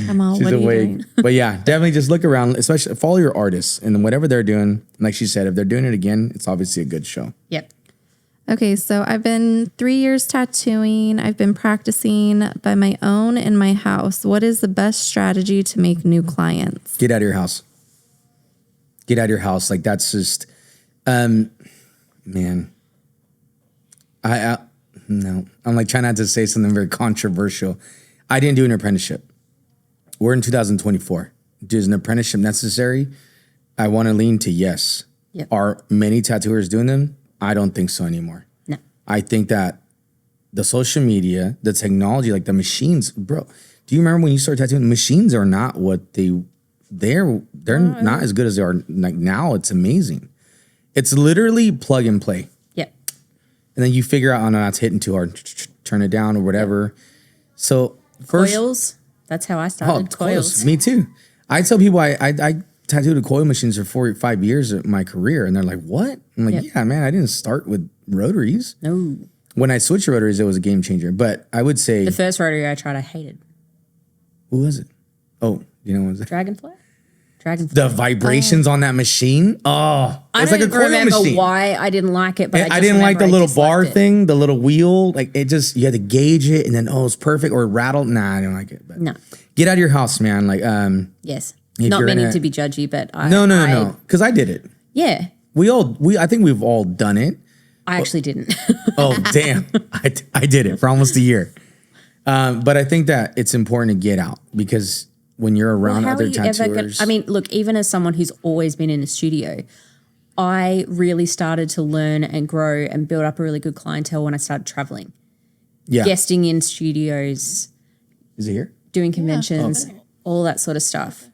I'm all, she's what are you awake." doing? But yeah, definitely just look around. Especially follow your artists and whatever they're doing. Like she said, if they're doing it again, it's obviously a good show. Yep. Okay, so I've been 3 years tattooing. I've been practicing by my own in my house. What is the best strategy to make new clients? Get out of your house. Get out of your house. Like that's just, man. I no. I'm like trying not to say something very controversial. I didn't do an apprenticeship. We're in 2024. Is an apprenticeship necessary? I want to lean to yes. Yep. Are many tattooers doing them? I don't think so anymore. No. I think that the social media, the technology, like the machines, bro. Do you remember when you started tattooing? Machines are not what they're not as good as they are like now. It's amazing. It's literally plug and play. Yep. And then you figure out, oh no, that's hitting too hard. Turn it down or whatever. So first, Coils. That's how I oh, started. coils. Coils. Me too. I tell people I tattooed a coil machines for 4 or 5 years of my career, and they're like, "What?" I'm like, Yep. "Yeah, man, I didn't start with rotaries. No. When I switched to rotaries, it was a game changer." But I would say, The first rotary I tried, I hated. who was it? Oh, you know what was it? Dragonfly? Dragonfly. The vibrations on that machine. Oh, I it's don't like a coil remember machine. why I didn't like it, but I I didn't like the little bar thing. thing, the little wheel. Like it just, you had to gauge it, and then it's perfect or it rattled. Nah, I didn't like it. But No. get out of your house, man. Like Yes. If Not you're meaning gonna- to be judgy, but no, because I did it. Yeah. I think we've all done it. I actually didn't. Oh, damn. I did it for almost a year. But I think that it's important to get out because when you're around How other are you ever tattooers. I mean, look, even as someone who's always been in a studio, I really started to learn and grow and build up a really good clientele when I started traveling, yeah. guesting in studios, Is it here? doing conventions, all that sort of stuff.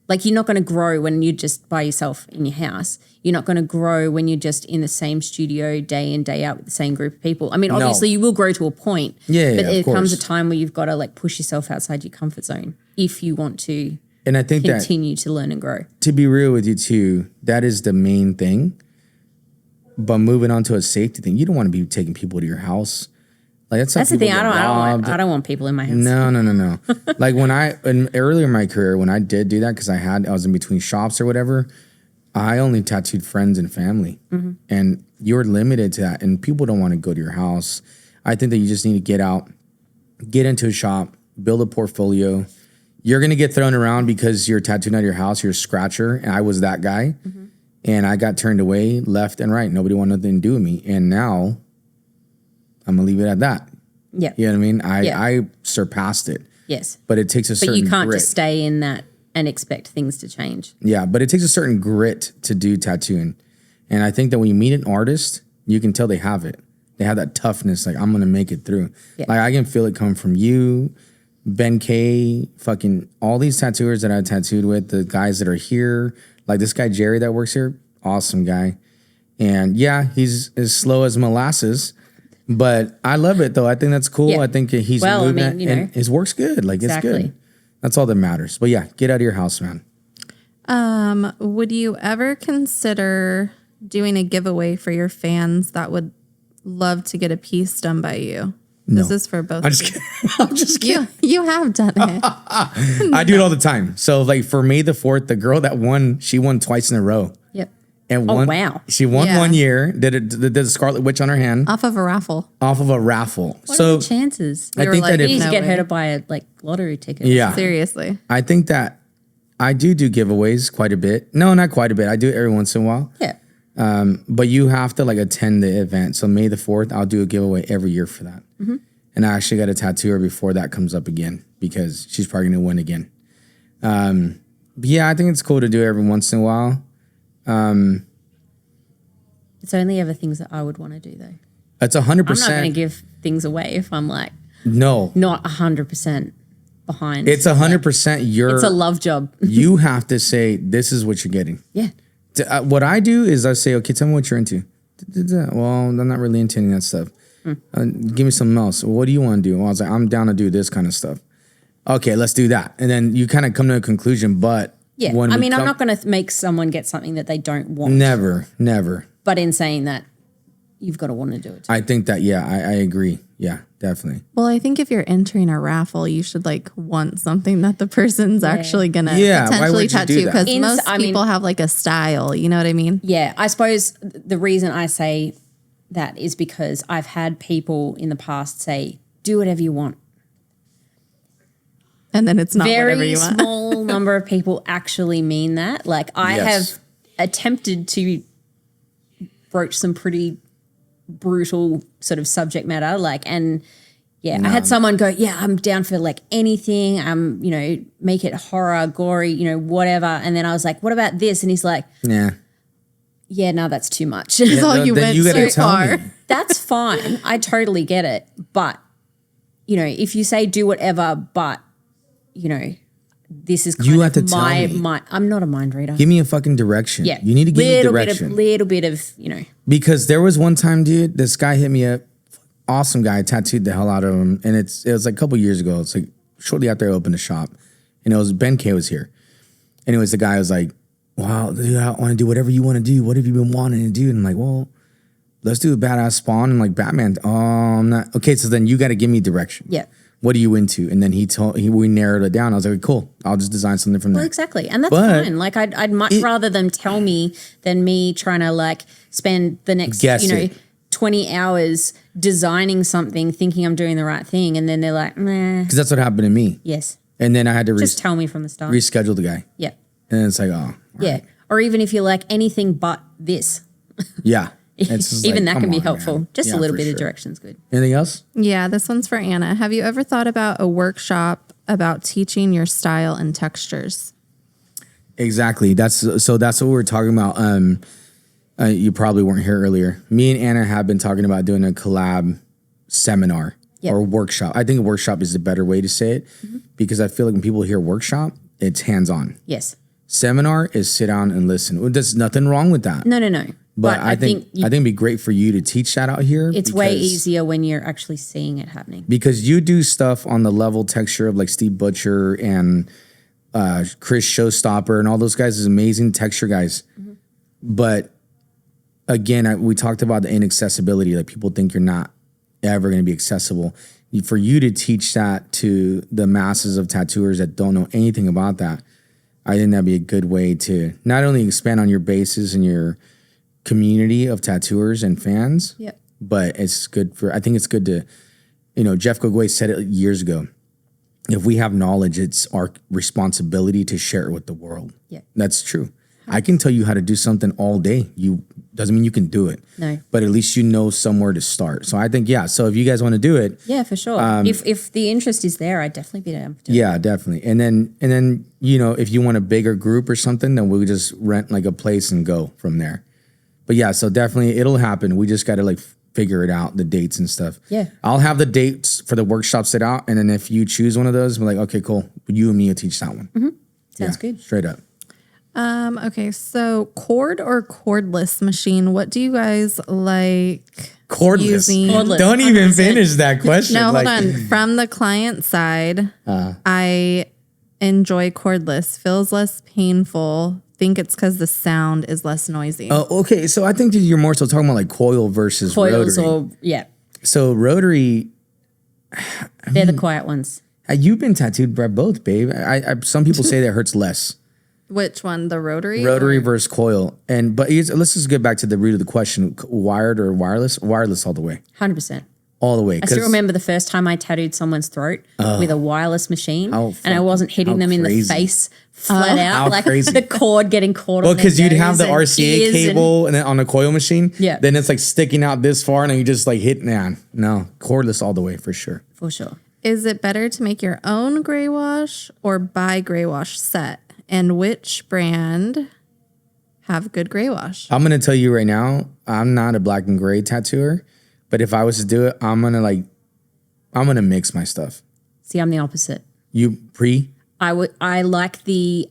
Like you're not going to grow when you're just by yourself in your house. You're not going to grow when you're just in the same studio day in, day out with the same group of people. I mean, obviously you will grow to a point. Yeah, but yeah, there of comes a course. time where you've got to like push yourself outside your comfort zone if you want to And I think that, continue to learn and grow. to be real with you too, that is the main thing. But moving on to a safety thing, you don't want to be taking people to your house. Like that's how That's the people thing. get robbed. I don't want people in my house. No. Like when earlier in my career, when I did do that, because I was in between shops or whatever, I only tattooed friends and family. Mm-hmm. And you're limited to that. And people don't want to go to your house. I think that you just need to get out, get into a shop, build a portfolio. You're going to get thrown around because you're tattooing out your house, you're a scratcher. And I was that guy. Mm-hmm. And I got turned away left and right. Nobody wanted nothing to do with me. And now I'm going to leave it at that. Yeah. You know what I mean? Yeah. I surpassed it, Yes. but it takes a certain But you can't grit. just stay in that and expect things to change. Yeah, but it takes a certain grit to do tattooing. And I think that when you meet an artist, you can tell they have it. They have that toughness, like, I'm going to make it through. Yeah. Like, I can feel it coming from you, Ben K, fucking all these tattooers that I tattooed with, the guys that are here. Like this guy, Jerry, that works here, awesome guy. And yeah, he's as slow as molasses, but I love it, though. I think that's cool. Yeah. I think he's Well, I moving mean, and his work's good. Like, it's Exactly. good. That's all that matters. But yeah, get out of your house, man. Would you ever consider doing a giveaway for your fans that would love to get a piece done by you? No. This is for both. I'm just kidding. I'm just kidding. You have done it. I do it all the time. So like for May the 4th, the girl that won, she won twice in a row. Yep. And Oh, one, wow. She won Yeah. 1 year, did a Scarlet Witch on her hand Off of a raffle. off of a raffle. What So are the chances? I were think like, that You need if to No get way. her to buy a lottery ticket. yeah, Seriously. I think that I do giveaways quite a bit. No, not quite a bit. I do it every once in a while. Yeah. But you have to like attend the event. So May the 4th, I'll do a giveaway every year for that. Mm-hmm. And I actually got to tattoo her before that comes up again because she's probably going to win again. But yeah, I think it's cool to do it every once in a while. It's only ever things that I would want to do, though. It's 100%. I'm not going to give things away if I'm like No, not 100% behind. it's 100% your. It's a love job. You have to say, this is what you're getting. Yeah. What I do is I say, okay, tell me what you're into. Well, I'm not really into any of that stuff. Give me something else. What do you want to do? Well, I was like, I'm down to do this kind of stuff. Okay, let's do that. And then you kind of come to a conclusion. But Yeah. when I we mean, I'm come- not going to make someone get something that they don't want. Never. But in saying that, you've got to want to do it. I think that, yeah, I agree. Yeah, definitely. Well, I think if you're entering a raffle, you should like want something that the person's actually gonna Yeah, why potentially would you do tattoo that? because most people have like a style. You know what I mean? Yeah. I suppose the reason I say that is because I've had people in the past say, do whatever you want. And then it's not whatever Very you want. small number of people actually mean that. Like I Yes. have attempted to broach some pretty brutal sort of subject matter. Like, and yeah, I had someone go, yeah, I'm down for like anything. Make it horror, gory, whatever. And then I was like, what about this? And he's like, Yeah. yeah, no, that's too much. That's all you Then went you gotta so tell far. me. That's fine. I totally get it. But, if you say do whatever, but, this is kind You of have to tell my, me. my, I'm not a mind reader. Give me a fucking direction. Yeah. You need to give me direction. Little bit of, Because there was one time, dude, this guy hit me up. Awesome guy, tattooed the hell out of him. And it was like a couple years ago. It's like shortly after I opened the shop. And it was Ben K was here. Anyways, the guy was like, wow, dude, I want to do whatever you want to do. What have you been wanting to do? And I'm like, well, let's do a badass Spawn. And like, Batman. Oh, I'm not. Okay, so then you got to give me direction. Yeah. What are you into? And then we narrowed it down. I was like, cool, I'll just design something from there. Well, exactly. And that's But fine. Like I'd much rather them tell me than me trying to like spend the next, Guess it. 20 hours designing something thinking I'm doing the right thing. And then they're like, nah, Because that's what happened to me. yes. And then I had to Just tell me from the start. reschedule the guy. Yeah. And it's like, oh, Yeah. Or even if you're like anything but this, yeah. It's just even like, that can come be on, helpful. man. Just Yeah, a little for bit sure. of direction's good. Anything else? Yeah, this one's for Anna. Have you ever thought about a workshop about teaching your style and textures? Exactly. That's what we're talking about. You probably weren't here earlier. Me and Anna have been talking about doing a collab seminar Yep. or workshop. I think a workshop is the better way to say it because I feel like when people hear workshop, it's hands-on. Yes. Seminar is sit down and listen. Well, there's nothing wrong with that. No. But I think it'd be great for you to teach that out here. it's way because- easier when you're actually seeing it happening. because you do stuff on the level texture of like Steve Butcher and Chris Showstopper and all those guys is amazing texture guys. But again, we talked about the inaccessibility. Like people think you're not ever going to be accessible. For you to teach that to the masses of tattooers that don't know anything about that, I think that'd be a good way to not only expand on your bases and your community of tattooers and fans, Yep. but I think it's good to, Jeff Gogoi said it years ago. If we have knowledge, it's our responsibility to share it with the world. Yeah. That's true. I can tell you how to do something all day. You doesn't mean you can do it. No. But at least you know somewhere to start. So I think, yeah. So if you guys want to do it, Yeah, for sure. If the interest is there, I'd definitely be able to do it. yeah, definitely. And then if you want a bigger group or something, then we'll just rent like a place and go from there. But yeah, so definitely it'll happen. We just got to like figure it out, the dates and stuff. Yeah. I'll have the dates for the workshops set out, and then if you choose one of those, we're like, okay, cool. You and me will teach that one. Sounds good. Straight up. Okay, so cord or cordless machine, what do you guys like Cordless. using? Cordless. Don't even 100%. finish that question. No, like, hold on. From the client side, I enjoy cordless. Feels less painful. Think it's because the sound is less noisy. Oh, okay. So I think that you're more so talking about like coil versus Coils rotary. or, yeah, So rotary, they're the quiet ones. you've been tattooed by both, babe. Some people say that hurts less. Which one? The rotary? Rotary versus coil. Let's just get back to the root of the question. Wired or wireless? Wireless all the way. 100%. All the way. I still remember the first time I tattooed someone's throat with a wireless machine, and I wasn't hitting them in the face flat How out, like crazy. the cord getting caught Well, on their because you'd have the nose and RCA ears cable and then on a coil machine. Yeah. Then it's like sticking out this far and then you just like hit. No, cordless all the way for sure. for sure. Is it better to make your own gray wash or buy gray wash set? And which brand have good gray wash? I'm going to tell you right now, I'm not a black and gray tattooer, but if I was to do it, I'm going to mix my stuff. See, I'm the opposite. You I like the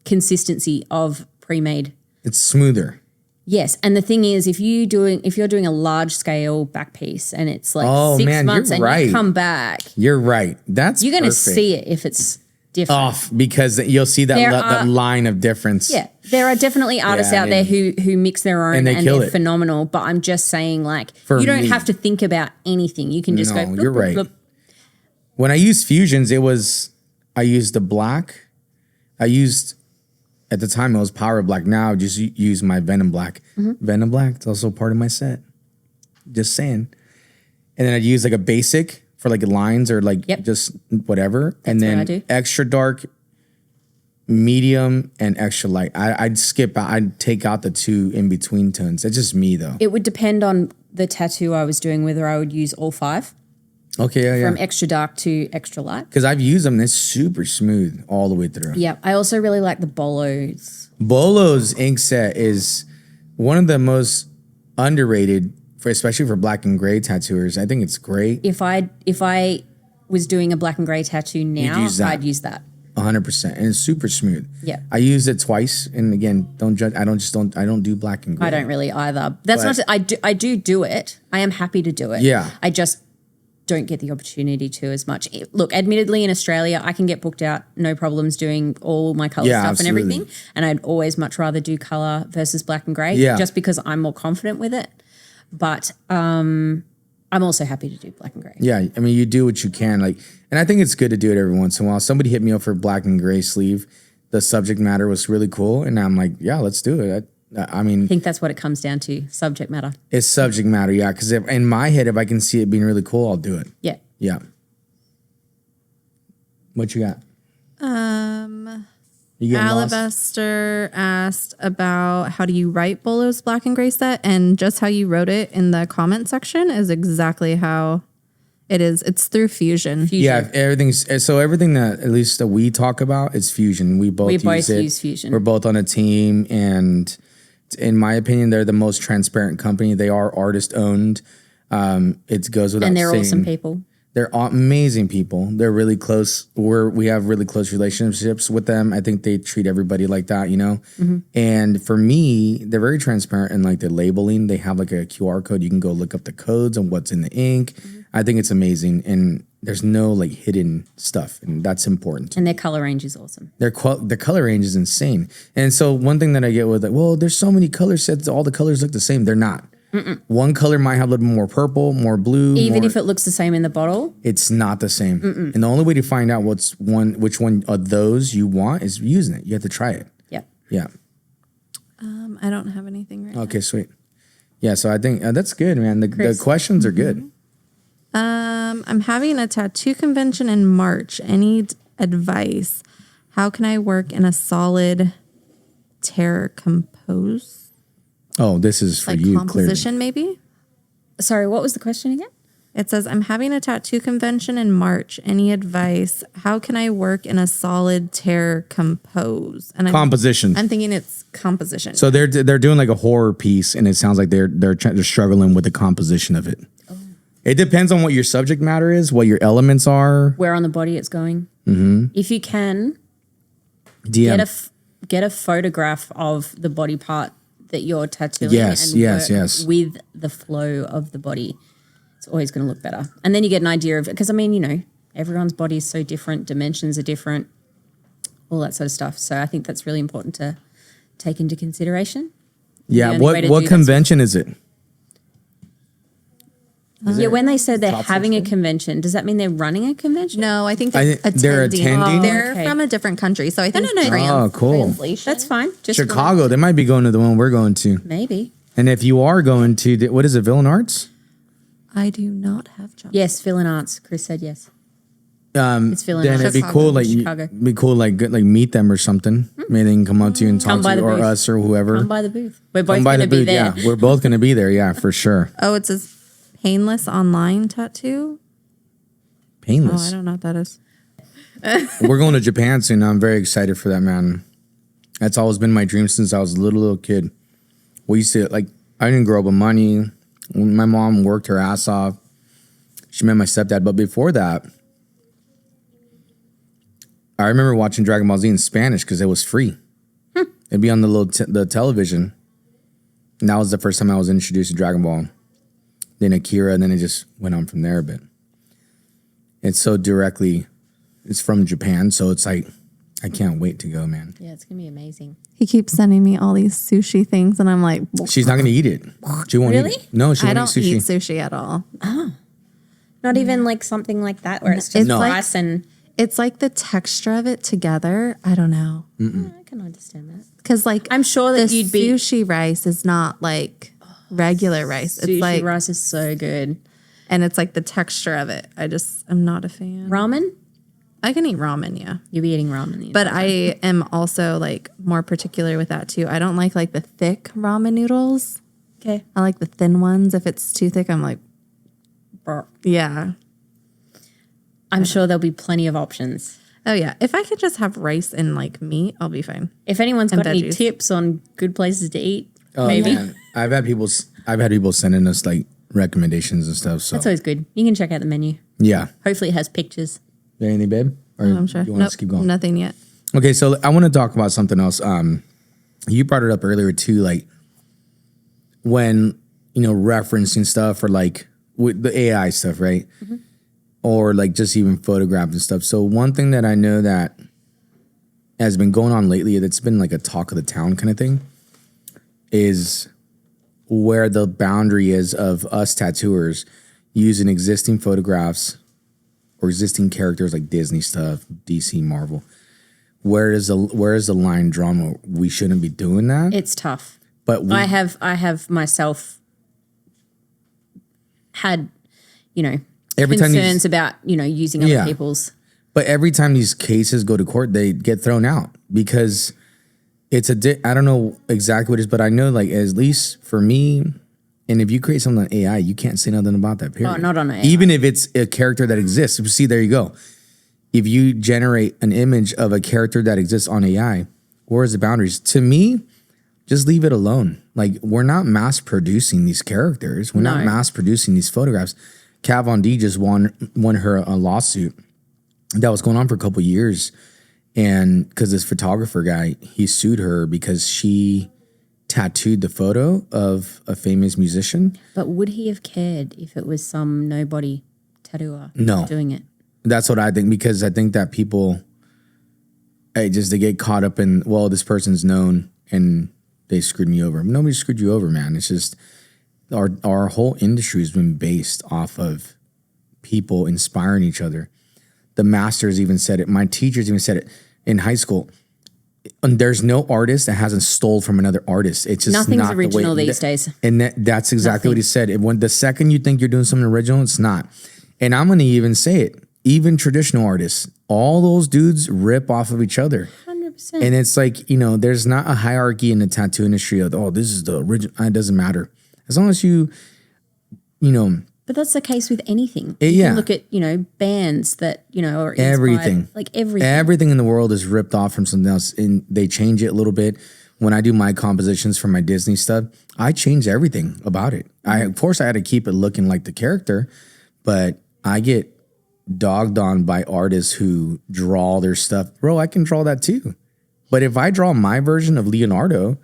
consistency of pre-made. it's smoother. Yes, and the thing is, if you're doing a large scale back piece and it's like Oh, 6 man, months you're and right. you come back, You're right. That's you're going to perfect. see it if it's different. Off because you'll see that, that line of difference. Yeah, there are definitely artists out there who mix their own And and, they kill they're it. phenomenal. But I'm just saying, like, For you don't me. have to think about anything. You can just go. No, bloop, you're bloop, right. bloop. When I used fusions, I used the black. At the time, it was Power Black. Now I just use my Venom Black. Venom Black, it's also part of my set. Just saying. And then I'd use like a basic for like lines or like just whatever. And That's then what I do. extra dark, medium, and extra light. I'd skip out, I'd take out the two in between tones. That's just me though. It would depend on the tattoo I was doing, whether I would use all 5 Okay, yeah. from extra dark to extra light. Because I've used them and it's super smooth all the way through. Yeah, I also really like the bolos. Bolo's ink set is one of the most underrated, especially for black and gray tattooers. I think it's great. If I was doing a black and gray tattoo now, use that. I'd use that. 100%. And it's super smooth. Yeah. I used it twice. And again, don't judge. I don't do black and gray. I don't really either. That's not. I do it. I am happy to do it. Yeah. I just don't get the opportunity to as much. Look, admittedly, in Australia, I can get booked out, no problems doing all my color stuff absolutely. and everything. And I'd always much rather do color versus black and gray, Yeah. just because I'm more confident with it. But I'm also happy to do black and gray. Yeah. I mean, you do what you can. And I think it's good to do it every once in a while. Somebody hit me up for black and gray sleeve. The subject matter was really cool. And I'm like, yeah, let's do it. I mean, I think that's what it comes down to, subject matter. it's subject matter. Yeah. Because in my head, if I can see it being really cool, I'll do it. Yeah. Yeah. What you got? You getting lost? Alabaster asked about how do you write Bolo's black and gray set, and just how you wrote it in the comment section is exactly how it is. It's through Fusion. Yeah, everything that at least that we talk about is Fusion. We both use Fusion. We're both on a team, and in my opinion, they're the most transparent company. They are artist owned. It goes without saying. And they're awesome people. They're amazing people. They're really close. We have really close relationships with them. I think they treat everybody like that, you know? And for me, they're very transparent in like the labeling. They have like a QR code. You can go look up the codes and what's in the ink. I think it's amazing. And there's no like hidden stuff. And that's important. And their color range is awesome. Their color range is insane. And so one thing that I get with like, well, there's so many color sets. All the colors look the same. They're not. One color might have a little more purple, more blue. Even if it looks the same in the bottle. It's not the same. And the only way to find out which one of those you want is using it. You have to try it. Yep. Yeah. I don't have anything right Okay, sweet. Yeah, so I think that's good, man. The questions are good. now. I'm having a tattoo convention in March. Any advice? How can I work in a solid tear compose, Oh, this is for like you, composition maybe? Sorry, what was the question again? It says, I'm having a tattoo convention in March. Any advice? How can I work in a solid tear compose? And Composition. I'm thinking it's composition. So they're doing like a horror piece, and it sounds like they're struggling with the composition of it. Oh. It depends on what your subject matter is, what your elements are. Where on the body it's going. Mm-hmm. If you can, get a photograph of the body part that you're tattooing. Yes, and yes. with the flow of the body. It's always going to look better. And then you get an idea of, because I mean, you know, everyone's body is so different, dimensions are different, all that sort of stuff. So I think that's really important to take into consideration. Yeah, what convention is it? Yeah, when they said they're having a convention, does that mean they're running a convention? No, I think they're attending. They're okay. from a different country. So I think Oh, cool. translation. That's fine. Just Chicago, they might be going to the one we're going to. maybe. And if you are going to, what is it, Villain Arts? I do not have job. Yes, Villain Arts. Chris said yes. It's Villain Then Arts. it'd be cool, like Chicago. be cool, like meet them or something. Maybe they can come up to you and talk Come by to you, the or booth. us or whoever. Come by the booth. We're both Come by going the to be booth. there. Yeah, we're both going to be there. Yeah, for sure. Oh, it says painless online tattoo. Oh, Painless. I don't know what that is. We're going to Japan soon. I'm very excited for that, man. That's always been my dream since I was a little kid. We used to, like, I didn't grow up with money. My mom worked her ass off. She met my stepdad. But before that, I remember watching Dragon Ball Z in Spanish because it was free. It'd be on the the television. And that was the first time I was introduced to Dragon Ball. Then Akira, and then it just went on from there. But it's so directly, it's from Japan. So it's like, I can't wait to go, man. Yeah, it's going to be amazing. He keeps sending me all these sushi things, and I'm like, She's not going to eat it. She won't Really? eat it. No, she I won't don't eat eat sushi. sushi at all. Not even like something like that where it's just No. rice and... It's like the texture of it together. I don't know. I can understand that. Because like I'm sure that the you'd be... sushi rice is not like regular rice. It's Sushi like rice is so good. and it's like the texture of it. I'm not a fan. Ramen? I can eat ramen, yeah. You'll be eating ramen. But I am also like more particular with that too. I don't like the thick ramen noodles. Okay. I like the thin ones. If it's too thick, I'm like, yeah. I'm sure there'll be plenty of options. Oh yeah. If I could just have rice and like meat, I'll be fine. If anyone's And got any veggies. tips on good places to eat, Oh, maybe. man. I've had people sending us like recommendations and stuff. So That's always good. You can check out the menu. yeah. Hopefully it has pictures. Anything, babe? Or I'm sure. you want us to keep going? Nothing yet. Okay, so I want to talk about something else. You brought it up earlier too, like when referencing stuff or like with the AI stuff, right? Mm-hmm. Or like just even photographs and stuff. So one thing that I know that has been going on lately, that's been like a talk of the town kind of thing, is where the boundary is of us tattooers using existing photographs or existing characters like Disney stuff, DC, Marvel. Where is the line drawn? We shouldn't be doing that. It's tough. But I have myself had, every time concerns about, using other Yeah. people's. But every time these cases go to court, they get thrown out because it's I don't know exactly what it is, but I know like at least for me, and if you create something on AI, you can't say nothing about that, period. Oh, not on AI. Even if it's a character that exists. See, there you go. If you generate an image of a character that exists on AI, where's the boundaries? To me, just leave it alone. Like, we're not mass producing these characters. We're not mass producing these photographs. Kat Von D just won her a lawsuit that was going on for a couple of years. And because this photographer guy, he sued her because she tattooed the photo of a famous musician. But would he have cared if it was some nobody tattooer No. doing it? That's what I think, because I think that people, they get caught up in, well, this person's known and they screwed me over. Nobody screwed you over, man. It's just our whole industry has been based off of people inspiring each other. The masters even said it. My teachers even said it in high school. And there's no artist that hasn't stole from another artist. It's just Nothing's not original the way, these days. And that's exactly what he said. When the second you think you're doing something original, it's not. And I'm going to even say it. Even traditional artists, all those dudes rip off of each other. 100%. 100%. And it's like, there's not a hierarchy in the tattoo industry of, oh, this is the original. It doesn't matter. As long as you But that's the case with anything. Yeah. You can look at, bands that, are inspired. Everything. Like everything. Everything in the world is ripped off from something else, and they change it a little bit. When I do my compositions for my Disney stuff, I change everything about it. Of course, I had to keep it looking like the character, but I get dogged on by artists who draw their stuff. Bro, I can draw that too. But if I draw my version of Leonardo,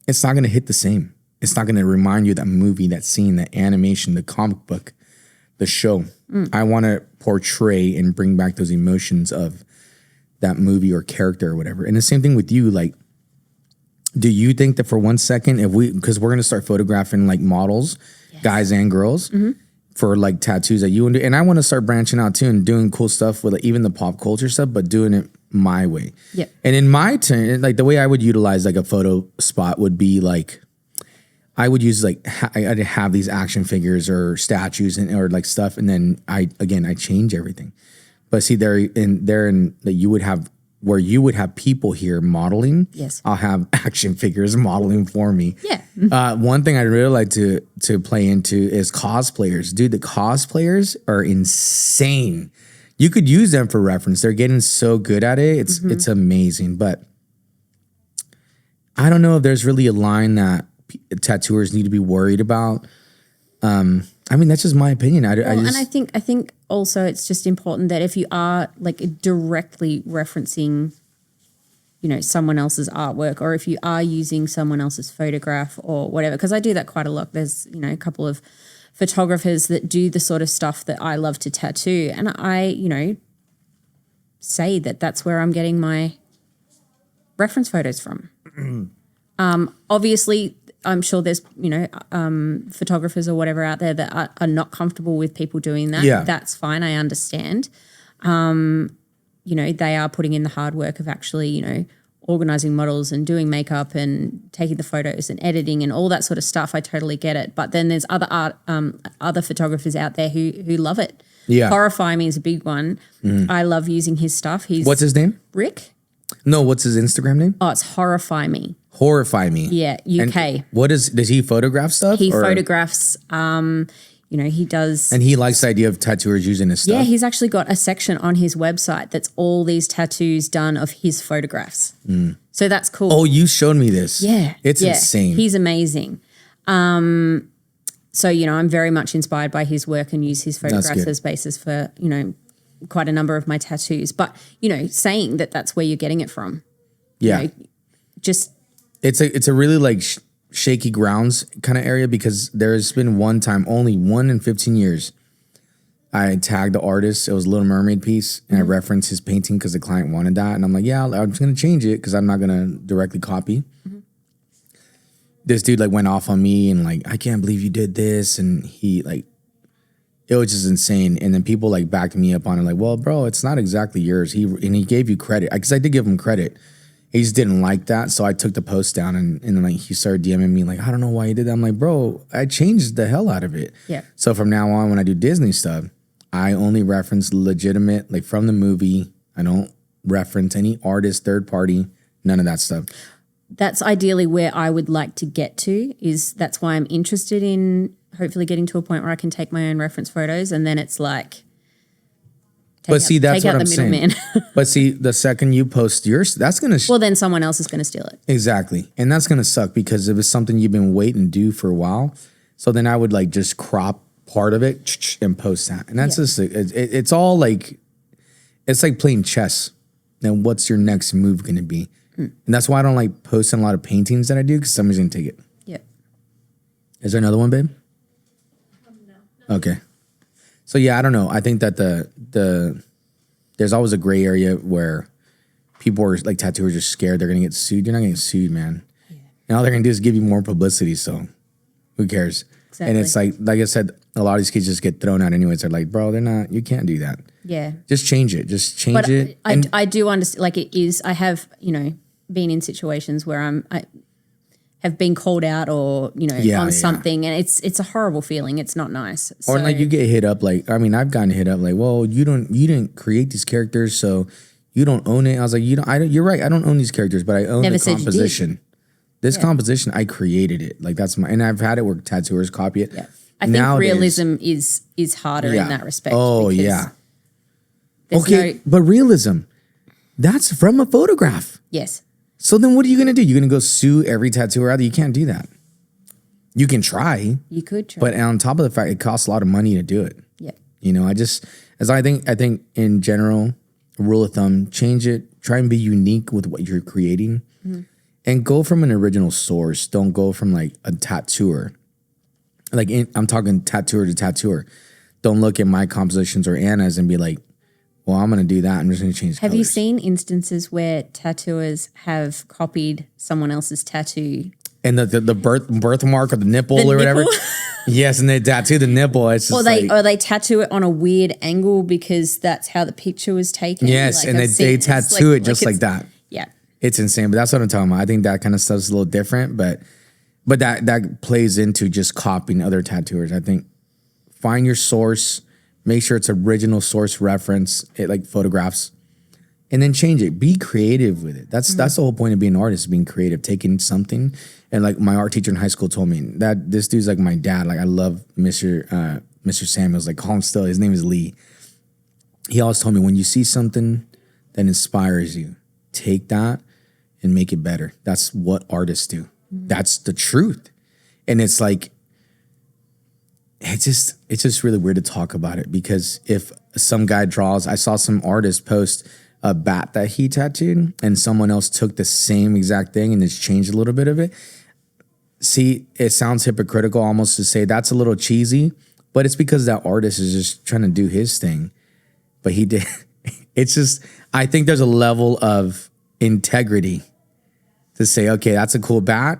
it's not going to hit the same. It's not going to remind you of that movie, that scene, that animation, the comic book, the show. I want to portray and bring back those emotions of that movie or character or whatever. And the same thing with you. Like, do you think that for 1 second, because we're going to start photographing like models, guys and girls, for like tattoos that you want to do. And I want to start branching out too and doing cool stuff with like, even the pop culture stuff, but doing it my way. Yep. And in my turn, like the way I would utilize like a photo spot would be like, I would use like, I'd have these action figures or statues or like stuff. And then I change everything. But see, that you would have, where you would have people here modeling. Yes. I'll have action figures modeling for me. Yeah. One thing I'd really like to play into is cosplayers. Dude, the cosplayers are insane. You could use them for reference. They're getting so good at it. It's amazing. But I don't know if there's really a line that tattooers need to be worried about. I mean, that's just my opinion. And I think also it's just important that if you are like directly referencing, someone else's artwork, or if you are using someone else's photograph or whatever, because I do that quite a lot. There's, a couple of photographers that do the sort of stuff that I love to tattoo. And I, say that that's where I'm getting my reference photos from. Obviously, I'm sure there's, photographers or whatever out there that are not comfortable with people doing that. Yeah. That's fine. I understand. They are putting in the hard work of actually, organizing models and doing makeup and taking the photos and editing and all that sort of stuff. I totally get it. But then there's other photographers out there who love it. Yeah. Horrify Me is a big one. I love using his stuff. What's his name? Rick? No, what's his Instagram name? Oh, it's Horrify Me. Horrify Me. Yeah, UK. And does he photograph stuff? He photographs, he does. And he likes the idea of tattooers using his stuff? Yeah, he's actually got a section on his website that's all these tattoos done of his photographs. So that's cool. Oh, you showed me this. Yeah. It's insane. He's amazing. So, I'm very much inspired by his work and use his photographs as basis for, quite a number of my tattoos. But, saying that that's where you're getting it from. Yeah. Just... It's a really like shaky grounds kind of area, because there's been one time, only one in 15 years, I tagged the artist. It was a Little Mermaid piece, and I referenced his painting because the client wanted that. And I'm like, yeah, I'm just going to change it because I'm not going to directly copy. This dude like went off on me and like, I can't believe you did this. And he like, it was just insane. And then people like backed me up on it like, well, bro, it's not exactly yours. He gave you credit, because I did give him credit. He just didn't like that. So I took the post down and then like he started DMing me like, I don't know why you did that. I'm like, bro, I changed the hell out of it. Yeah. So from now on, when I do Disney stuff, I only reference legitimate, like from the movie. I don't reference any artist, third party, none of that stuff. That's ideally where I would like to get to. That's why I'm interested in hopefully getting to a point where I can take my own reference photos, and then it's like, that's what I'm saying. But see, the second you post yours, that's going to... well, then someone else is going to steal it. Exactly. And that's going to suck, because if it's something you've been waiting to do for a while, so then I would like just crop part of it and post that. And that's just, it's all like, it's like playing chess. Then what's your next move going to be? And that's why I don't like posting a lot of paintings that I do, because somebody's going to take it. Yep. Is there another one, babe? No. Okay. So yeah, I don't know. I think that there's always a gray area where people are like, tattooers are scared they're gonna get sued. You're not gonna get sued, man. Yeah. And all they're gonna do is give you more publicity. So who cares? Exactly. And it's like I said, a lot of these kids just get thrown out anyways. They're like, bro, you can't do that. Yeah. Just change it. Just change it. I do understand. Like it is. I have been in situations where I have been called out or, on something, and it's a horrible feeling. It's not nice. Or like you get hit up, like, I mean, I've gotten hit up like, well, you didn't create these characters, so You don't own it. I was like, you're right. I don't own these characters, but I own Never the said you did. composition. This composition, I created it. Like that's and I've had it where tattooers copy it. Yeah. I think Nowadays, realism is harder in that respect. Oh because yeah. there's Okay, but realism, that's from a photograph. Yes. So then what are you going to do? You're going to go sue every tattooer out there? You can't do that. You can try, You could try. but on top of the fact, it costs a lot of money to do it. Yeah. You know, I think in general, rule of thumb, change it, try and be unique with what you're creating and go from an original source. Don't go from like a tattooer. I'm talking tattooer to tattooer. Don't look at my compositions or Anna's and be like, well, I'm going to do that. I'm just going to change Have you colors. seen instances where tattooers have copied someone else's tattoo? And the birthmark or the nipple or whatever. nipple? Yes, and they tattoo the nipple. It's just Or they tattoo it on a weird angle because that's how the picture was taken. yes, Like, and I've they seen this. tattoo it just like it's- that. Yeah. It's insane, but that's what I'm talking about. I think that kind of stuff's a little different, but that plays into just copying other tattooers. I think find your source, make sure it's original source reference, like photographs, and then change it. Be creative with it. That's the whole point of being an artist, being creative, taking something. And like my art teacher in high school told me that this dude's like my dad. Like I love Mr. Samuels. Like call him still. His name is Lee. He always told me when you see something that inspires you, take that and make it better. That's what artists do. That's the truth. And it's like, it's just really weird to talk about it because if some guy draws, I saw some artist post a bat that he tattooed and someone else took the same exact thing and just changed a little bit of it. See, it sounds hypocritical almost to say that's a little cheesy, but it's because that artist is just trying to do his thing. But he did. It's just, I think there's a level of integrity to say, okay, that's a cool bat,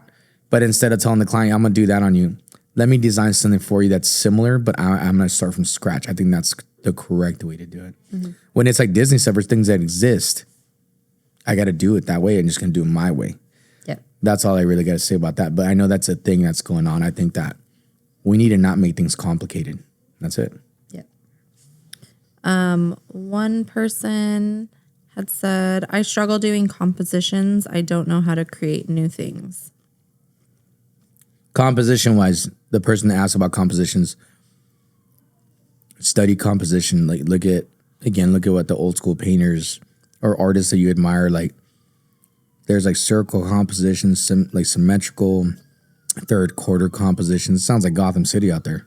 but instead of telling the client, I'm going to do that on you, let me design something for you that's similar, but I'm going to start from scratch. I think that's the correct way to do it. When it's like Disney stuff or things that exist, I got to do it that way and just going to do it my way. Yeah. That's all I really got to say about that. But I know that's a thing that's going on. I think that we need to not make things complicated. That's it. Yeah. One person had said, I struggle doing compositions. I don't know how to create new things. Composition wise, the person that asked about compositions, study composition. Like look at what the old school painters or artists that you admire. Like there's like circle compositions, like symmetrical, third quarter compositions. It sounds like Gotham City out there.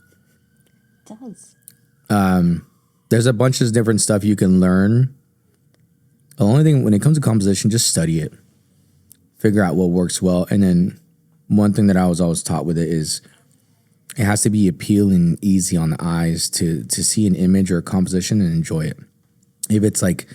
It does. There's a bunch of different stuff you can learn. The only thing when it comes to composition, just study it, figure out what works well, and then one thing that I was always taught with it is it has to be appealing, easy on the eyes to see an image or a composition and enjoy it. If it's like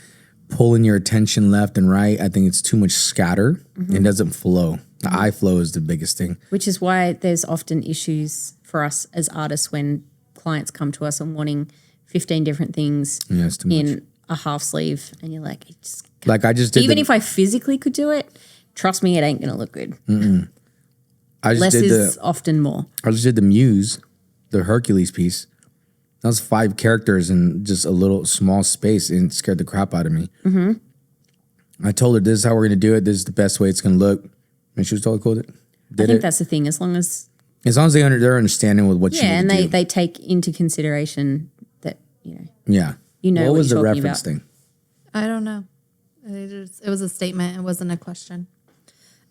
pulling your attention left and right, I think it's too much scatter and doesn't flow. The eye flow is the biggest thing. Which is why there's often issues for us as artists when clients come to us and wanting 15 different things Yeah, it's too much. in a half sleeve, and you're like, it just can't. Like I just did. Even if I physically could do it, trust me, it ain't gonna look good. I just Less did is often more. I just did the Muse, the Hercules piece. That was 5 characters in just a little small space and it scared the crap out of me. I told her, this is how we're going to do it. This is the best way it's going to look. And she was totally cool with it. I think that's the thing. As long as As long as they're understanding with what you need and to do. they take into consideration that Yeah. you know what was the you're talking reference about. thing? I don't know. It was a statement. It wasn't a question.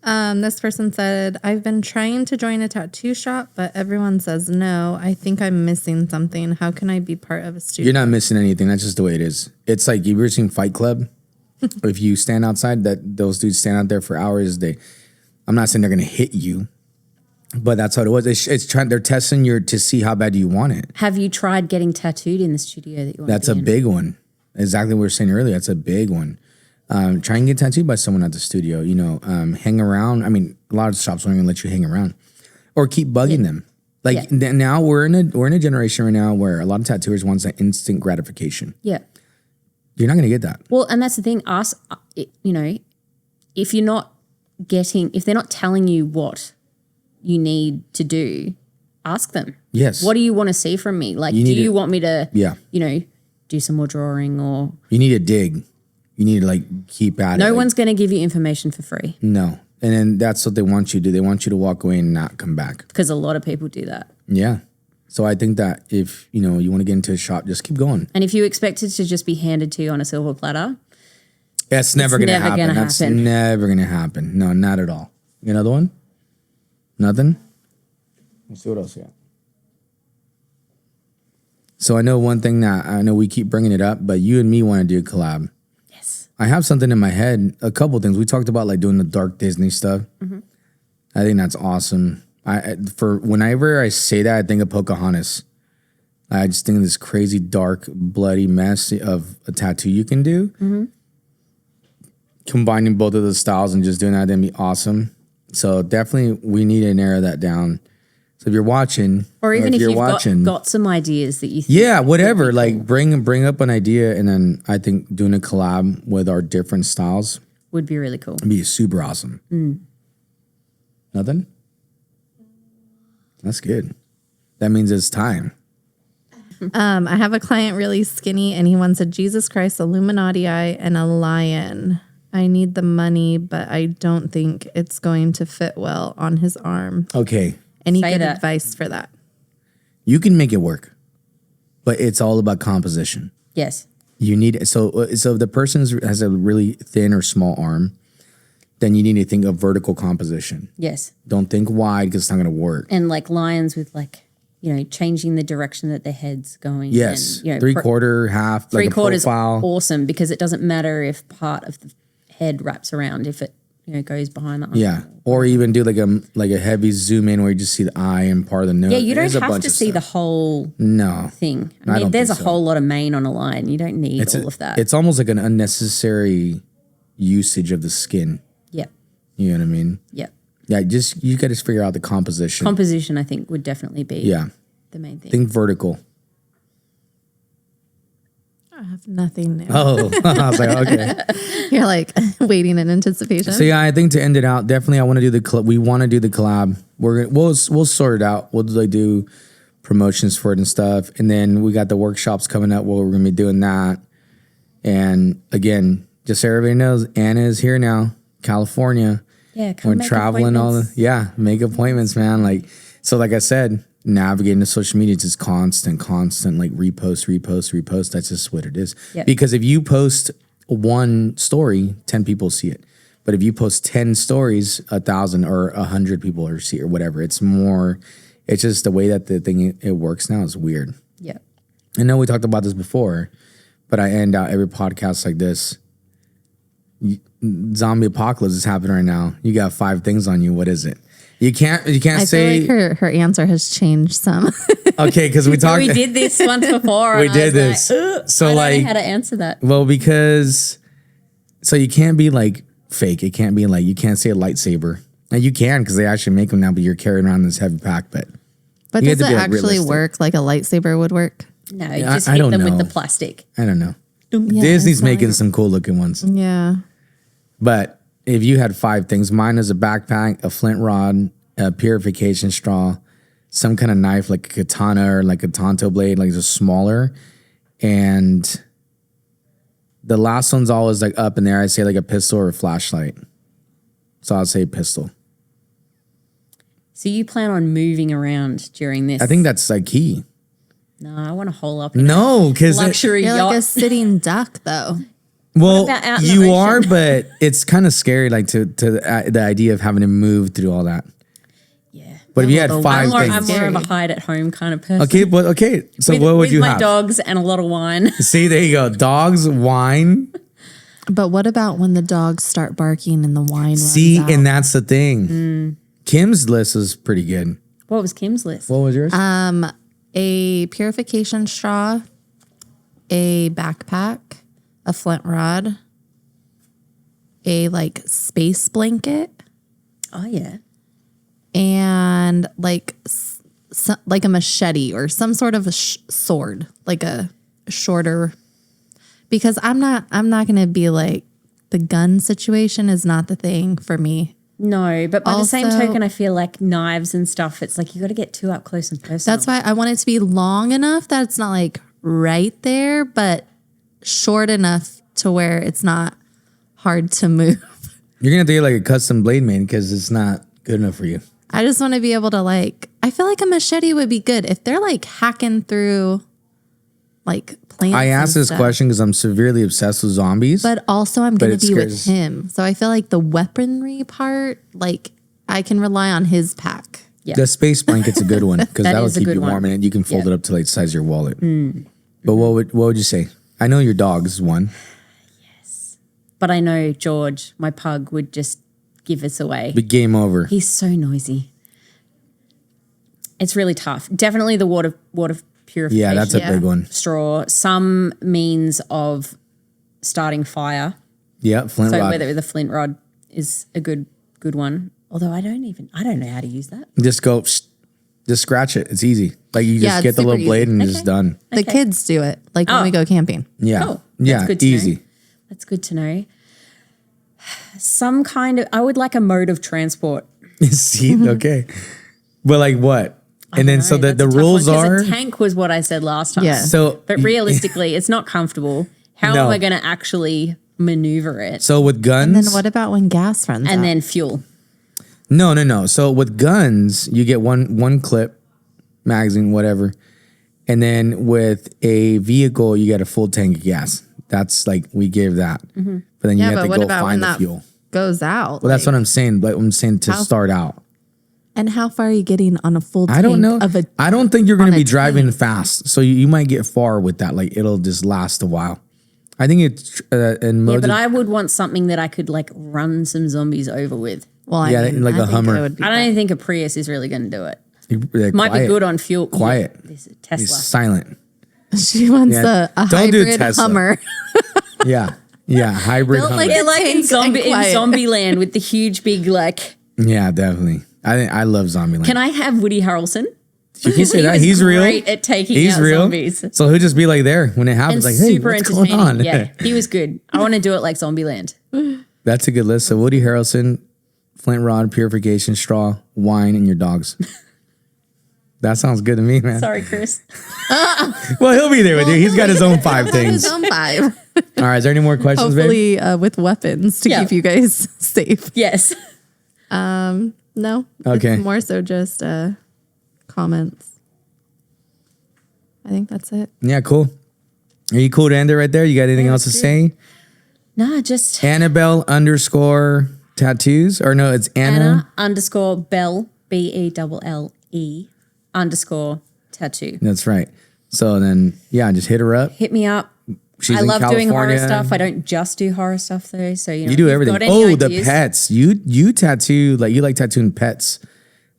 This person said, I've been trying to join a tattoo shop, but everyone says no. I think I'm missing something. How can I be part of a studio? You're not missing anything. That's just the way it is. It's like, you've ever seen Fight Club? If you stand outside, those dudes stand out there for hours. I'm not saying they're going to hit you, but that's how it was. They're testing to see how bad you want it. Have you tried getting tattooed in the studio that you want That's to a be in? big one. Exactly what we were saying earlier. That's a big one. Try and get tattooed by someone at the studio. Hang around. I mean, a lot of shops aren't going to let you hang around, or keep bugging them. Like now we're in a generation right now where a lot of tattooers want that instant gratification. Yeah. You're not going to get that. Well, and that's the thing. If they're not telling you what you need to do, ask them. Yes. What do you want to see from me? Like, do you want me to, Yeah. do some more drawing or? You need to dig. You need to like keep at it. No like, one's going to give you information for free No. And then that's what they want you to do. They want you to walk away and not come back. because a lot of people do that. Yeah. So I think that if, you know, you want to get into a shop, just keep going. And if you expect it to just be handed to you on a silver platter, That's never going to never happen. gonna That's happen. never going to happen. No, not at all. Another one? Nothing? Let's see what else we got. So I know one thing that I know we keep bringing it up, but you and me want to do a collab. yes. I have something in my head, a couple things. We talked about like doing the dark Disney stuff. I think that's awesome. For whenever I say that, I think of Pocahontas. I just think of this crazy, dark, bloody mess of a tattoo you can do. Combining both of those styles and just doing that, that'd be awesome. So definitely we need to narrow that down. So if you're watching, Or even if you're you've watching, got some ideas that you think. yeah, whatever. Like bring up an idea, and then I think doing a collab with our different styles Would be really cool. would be super awesome. Nothing? That's good. That means it's time. I have a client really skinny and he wants a Jesus Christ, Illuminati eye, and a lion. I need the money, but I don't think it's going to fit well on his arm. Okay, Any Say good that. advice for that? you can make it work, but it's all about composition. Yes. You need so if the person has a really thin or small arm, then you need to think of vertical composition. Yes. Don't think wide because it's not going to work. And like lions with like, you know, changing the direction that their head's going. Yes, And, you know, 3/4, half, like a three-quarters profile. awesome because it doesn't matter if part of the head wraps around if it, you know, goes behind the arm. Yeah, or even do like a heavy zoom in where you just see the eye and part of the nose. Yeah, you don't There's a have bunch to of see the stuff. whole No thing. I I mean, don't there's a think so. whole lot of mane on a lion. You don't need all of that. It's almost like an unnecessary usage of the skin. Yep. You know what I mean? Yep. Yeah, just you got to figure out the composition. Composition, I think, would definitely be Yeah, the main thing. think vertical. I have nothing new. Oh, I was like, okay. You're like waiting in anticipation. So yeah, I think to end it out, definitely I want to do the we want to do the collab. We'll sort it out. We'll like do promotions for it and stuff, and then we got the workshops coming up where we're gonna be doing that. And again, just so everybody knows, Anna is here now, California. Yeah, come We're make traveling appointments. make appointments, man. Like like I said, navigating the social media is just constant, like repost. That's just what it is. Yep. Because if you post one story, 10 people see it. But if you post 10 stories, 1,000 or 100 people are see it or whatever. It's more. It's just the way that the thing it works now is weird. Yep. I know we talked about this before, but I end out every podcast like this. Zombie apocalypse is happening right now. You got 5 things on you. What is it? You can't I say feel like her answer has changed some. okay because we talked. We did this once before. We and I did was this. Like, So, I don't like- know how to answer that. Well, because so you can't be like fake. It can't be like you can't say a lightsaber. And you can because they actually make them now, but you're carrying around this heavy pack. But But You does have it to be, like, actually realistic. work like a lightsaber would work? No, Yeah, just I hit don't them know. with the plastic. I don't know. Yeah, Disney's it's not making like- some cool looking ones. Yeah. But if you had 5 things, mine is a backpack, a flint rod, a purification straw, some kind of knife like a katana or like a tanto blade, like just smaller. And the last one's always like up in there. I say like a pistol or a flashlight. So I'll say pistol. So you plan on moving around during this? I think that's like key. No, I want to hole up in No, because luxury You're yacht. like a sitting duck, though. well, about out in the you ocean? are, but it's kind of scary, like to the idea of having to move through all that. yeah. But if you had I'm 5 I'm things, more of a hide at home kind of person. okay, but okay. So with, what would with you my have? dogs and a lot of wine. See, there you go. Dogs, wine. But what about when the dogs start barking and the wine See, runs out? and that's the thing. Kim's list is pretty good. What was Kim's list? What was yours? A purification straw, a backpack, a flint rod, a like space blanket, Oh yeah. and like like a machete or some sort of a sword, like a shorter. Because I'm not gonna be like the gun situation is not the thing for me. No, but by the same Also- token, I feel like knives and stuff. It's like you got to get too up close and personal. That's why I want it to be long enough that it's not like right there, but short enough to where it's not hard to move. You're gonna have to get like a custom blade made because it's not good enough for you. I just want to be able to like, I feel like a machete would be good if they're like hacking through like plants. I asked and this stuff. question because I'm severely obsessed with zombies. But also I'm going it to be with scares- him. So I feel like the weaponry part, like I can rely on his pack. Yeah. The space blanket's a good one because That that'll is a keep good you warm one. and you can fold Yeah. it up to like the size of your wallet. But what would you say? I know your dog is one. But I know George, my pug, would just give us away. But game over. He's so noisy. It's really tough. Definitely the water purification. Yeah, that's a Yeah. big one. straw. Some means of starting fire. Yeah, flint So rod. whether the flint rod is a good one. Although I don't know how to use that. Just go, just scratch it. It's easy. Like you Yeah, just get it's the super little blade and easy. it's done. The kids do it like when Oh. we go camping. Yeah, Oh, that's yeah, good to know. easy. That's good to know. Some kind of, I would like a mode of transport. See, okay, but like what? And then so No, the that's a tough rules one, 'cause are a tank was what I said last time. Yeah. so. But realistically, it's not comfortable. How No. am I going to actually maneuver it? So with guns, And then what about when gas runs And out? then fuel. no. So with guns, you get one clip, magazine, whatever, and then with a vehicle, you get a full tank of gas. That's like we give that, Mm-hmm. but then you yeah, have but to what go about when find the that fuel. goes out? Well, that's what I'm saying. But I'm saying to start out. And how far are you getting on a full tank I don't know. of a I don't think you're going on to a be driving fast, so you might get far with that. Like it'll just last a while. I think it's in Yeah, modes. but I would want something that I could like run some zombies over with. well, I Yeah, mean, like I a think Hummer. it would be I don't even think a Prius is really going to do it. Might quiet. be good on fuel. Quiet. Yeah, this is He's Tesla. silent. She wants Yeah. a Don't do hybrid Tesla. Hummer. Yeah, hybrid. Built Hummer. like They're like in Tank and quiet. Zombieland with the huge big like. Yeah, definitely. I love Zombieland. Can I have Woody Harrelson? You can say He that was he's real. great at taking He's out real. zombies. So he'll just be like there when it happens. And Like, hey, super what's going entertaining. on? Yeah, he was good. I want to do it like Zombieland. That's a good list. So Woody Harrelson, flint rod, purification straw, wine, and your dogs. That sounds good to me, man. Sorry, Chris. Well, he'll be there with you. He's got his own 5 His things. own 5. All right. Is there any more questions, babe? Hopefully with weapons to Yeah. keep you guys safe. Yes. No. Okay. It's more so just comments. I think that's it. Yeah, cool. Are you cool to end it right there? You got anything else to say? No, just Annabelle _ tattoos. Or no, it's Anna. Anna_Bell, BELLE _ tattoo. That's right. So then, yeah, just hit her up. Hit me up. She's I in love doing horror California. stuff. I don't just do horror stuff though. So you know, You do if you've everything. got any Oh, the ideas- pets. You tattoo, like you like tattooing pets.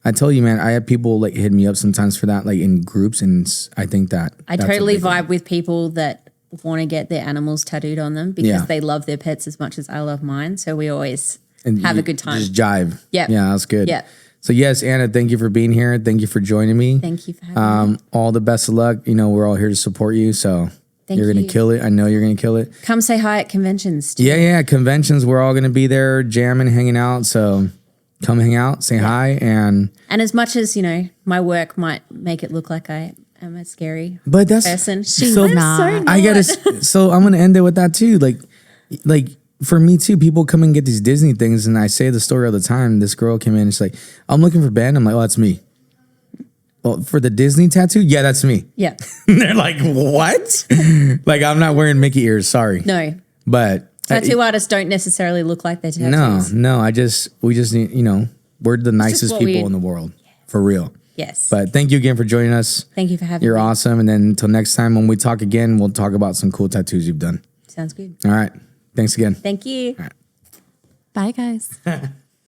I tell you, man, I have people like hit me up sometimes for that, like in groups, and I think that I that's a totally big one. vibe with people that want to get their animals tattooed on them because Yeah. they love their pets as much as I love mine. So we always And have you a good time. Just jive. Yep. Yeah, that's good. Yep. So yes, Anna, thank you for being here. Thank you for joining me. Thank you for having me. All the best of luck. You know, we're all here to support you. So Thank you're gonna you. kill it. I know you're gonna kill it. Come say hi at conventions. Too. Yeah. Conventions, we're all gonna be there, jamming, hanging out. So come hang out, say hi, and And as much as, you know, my work might make it look like I am a scary but that's person. so I'm not. so I gotta. not. So I'm gonna end it with that too. Like for me too. People come and get these Disney things, and I say the story all the time. This girl came in, and she's like, "I'm looking for Ben." I'm like, "Oh, that's me." Well, for the Disney tattoo, yeah, that's me. Yeah. And they're like, "What?" Like I'm not wearing Mickey ears. Sorry, No. but Tattoo artists don't necessarily look like their tattoos. no. We just need. You know, we're the nicest what people we- in the world, for real. Yes. But thank you again for joining us. Thank you for having You're me. awesome. And then until next time, when we talk again, we'll talk about some cool tattoos you've done. Sounds good. All right. Thanks again. Thank you. Bye, guys.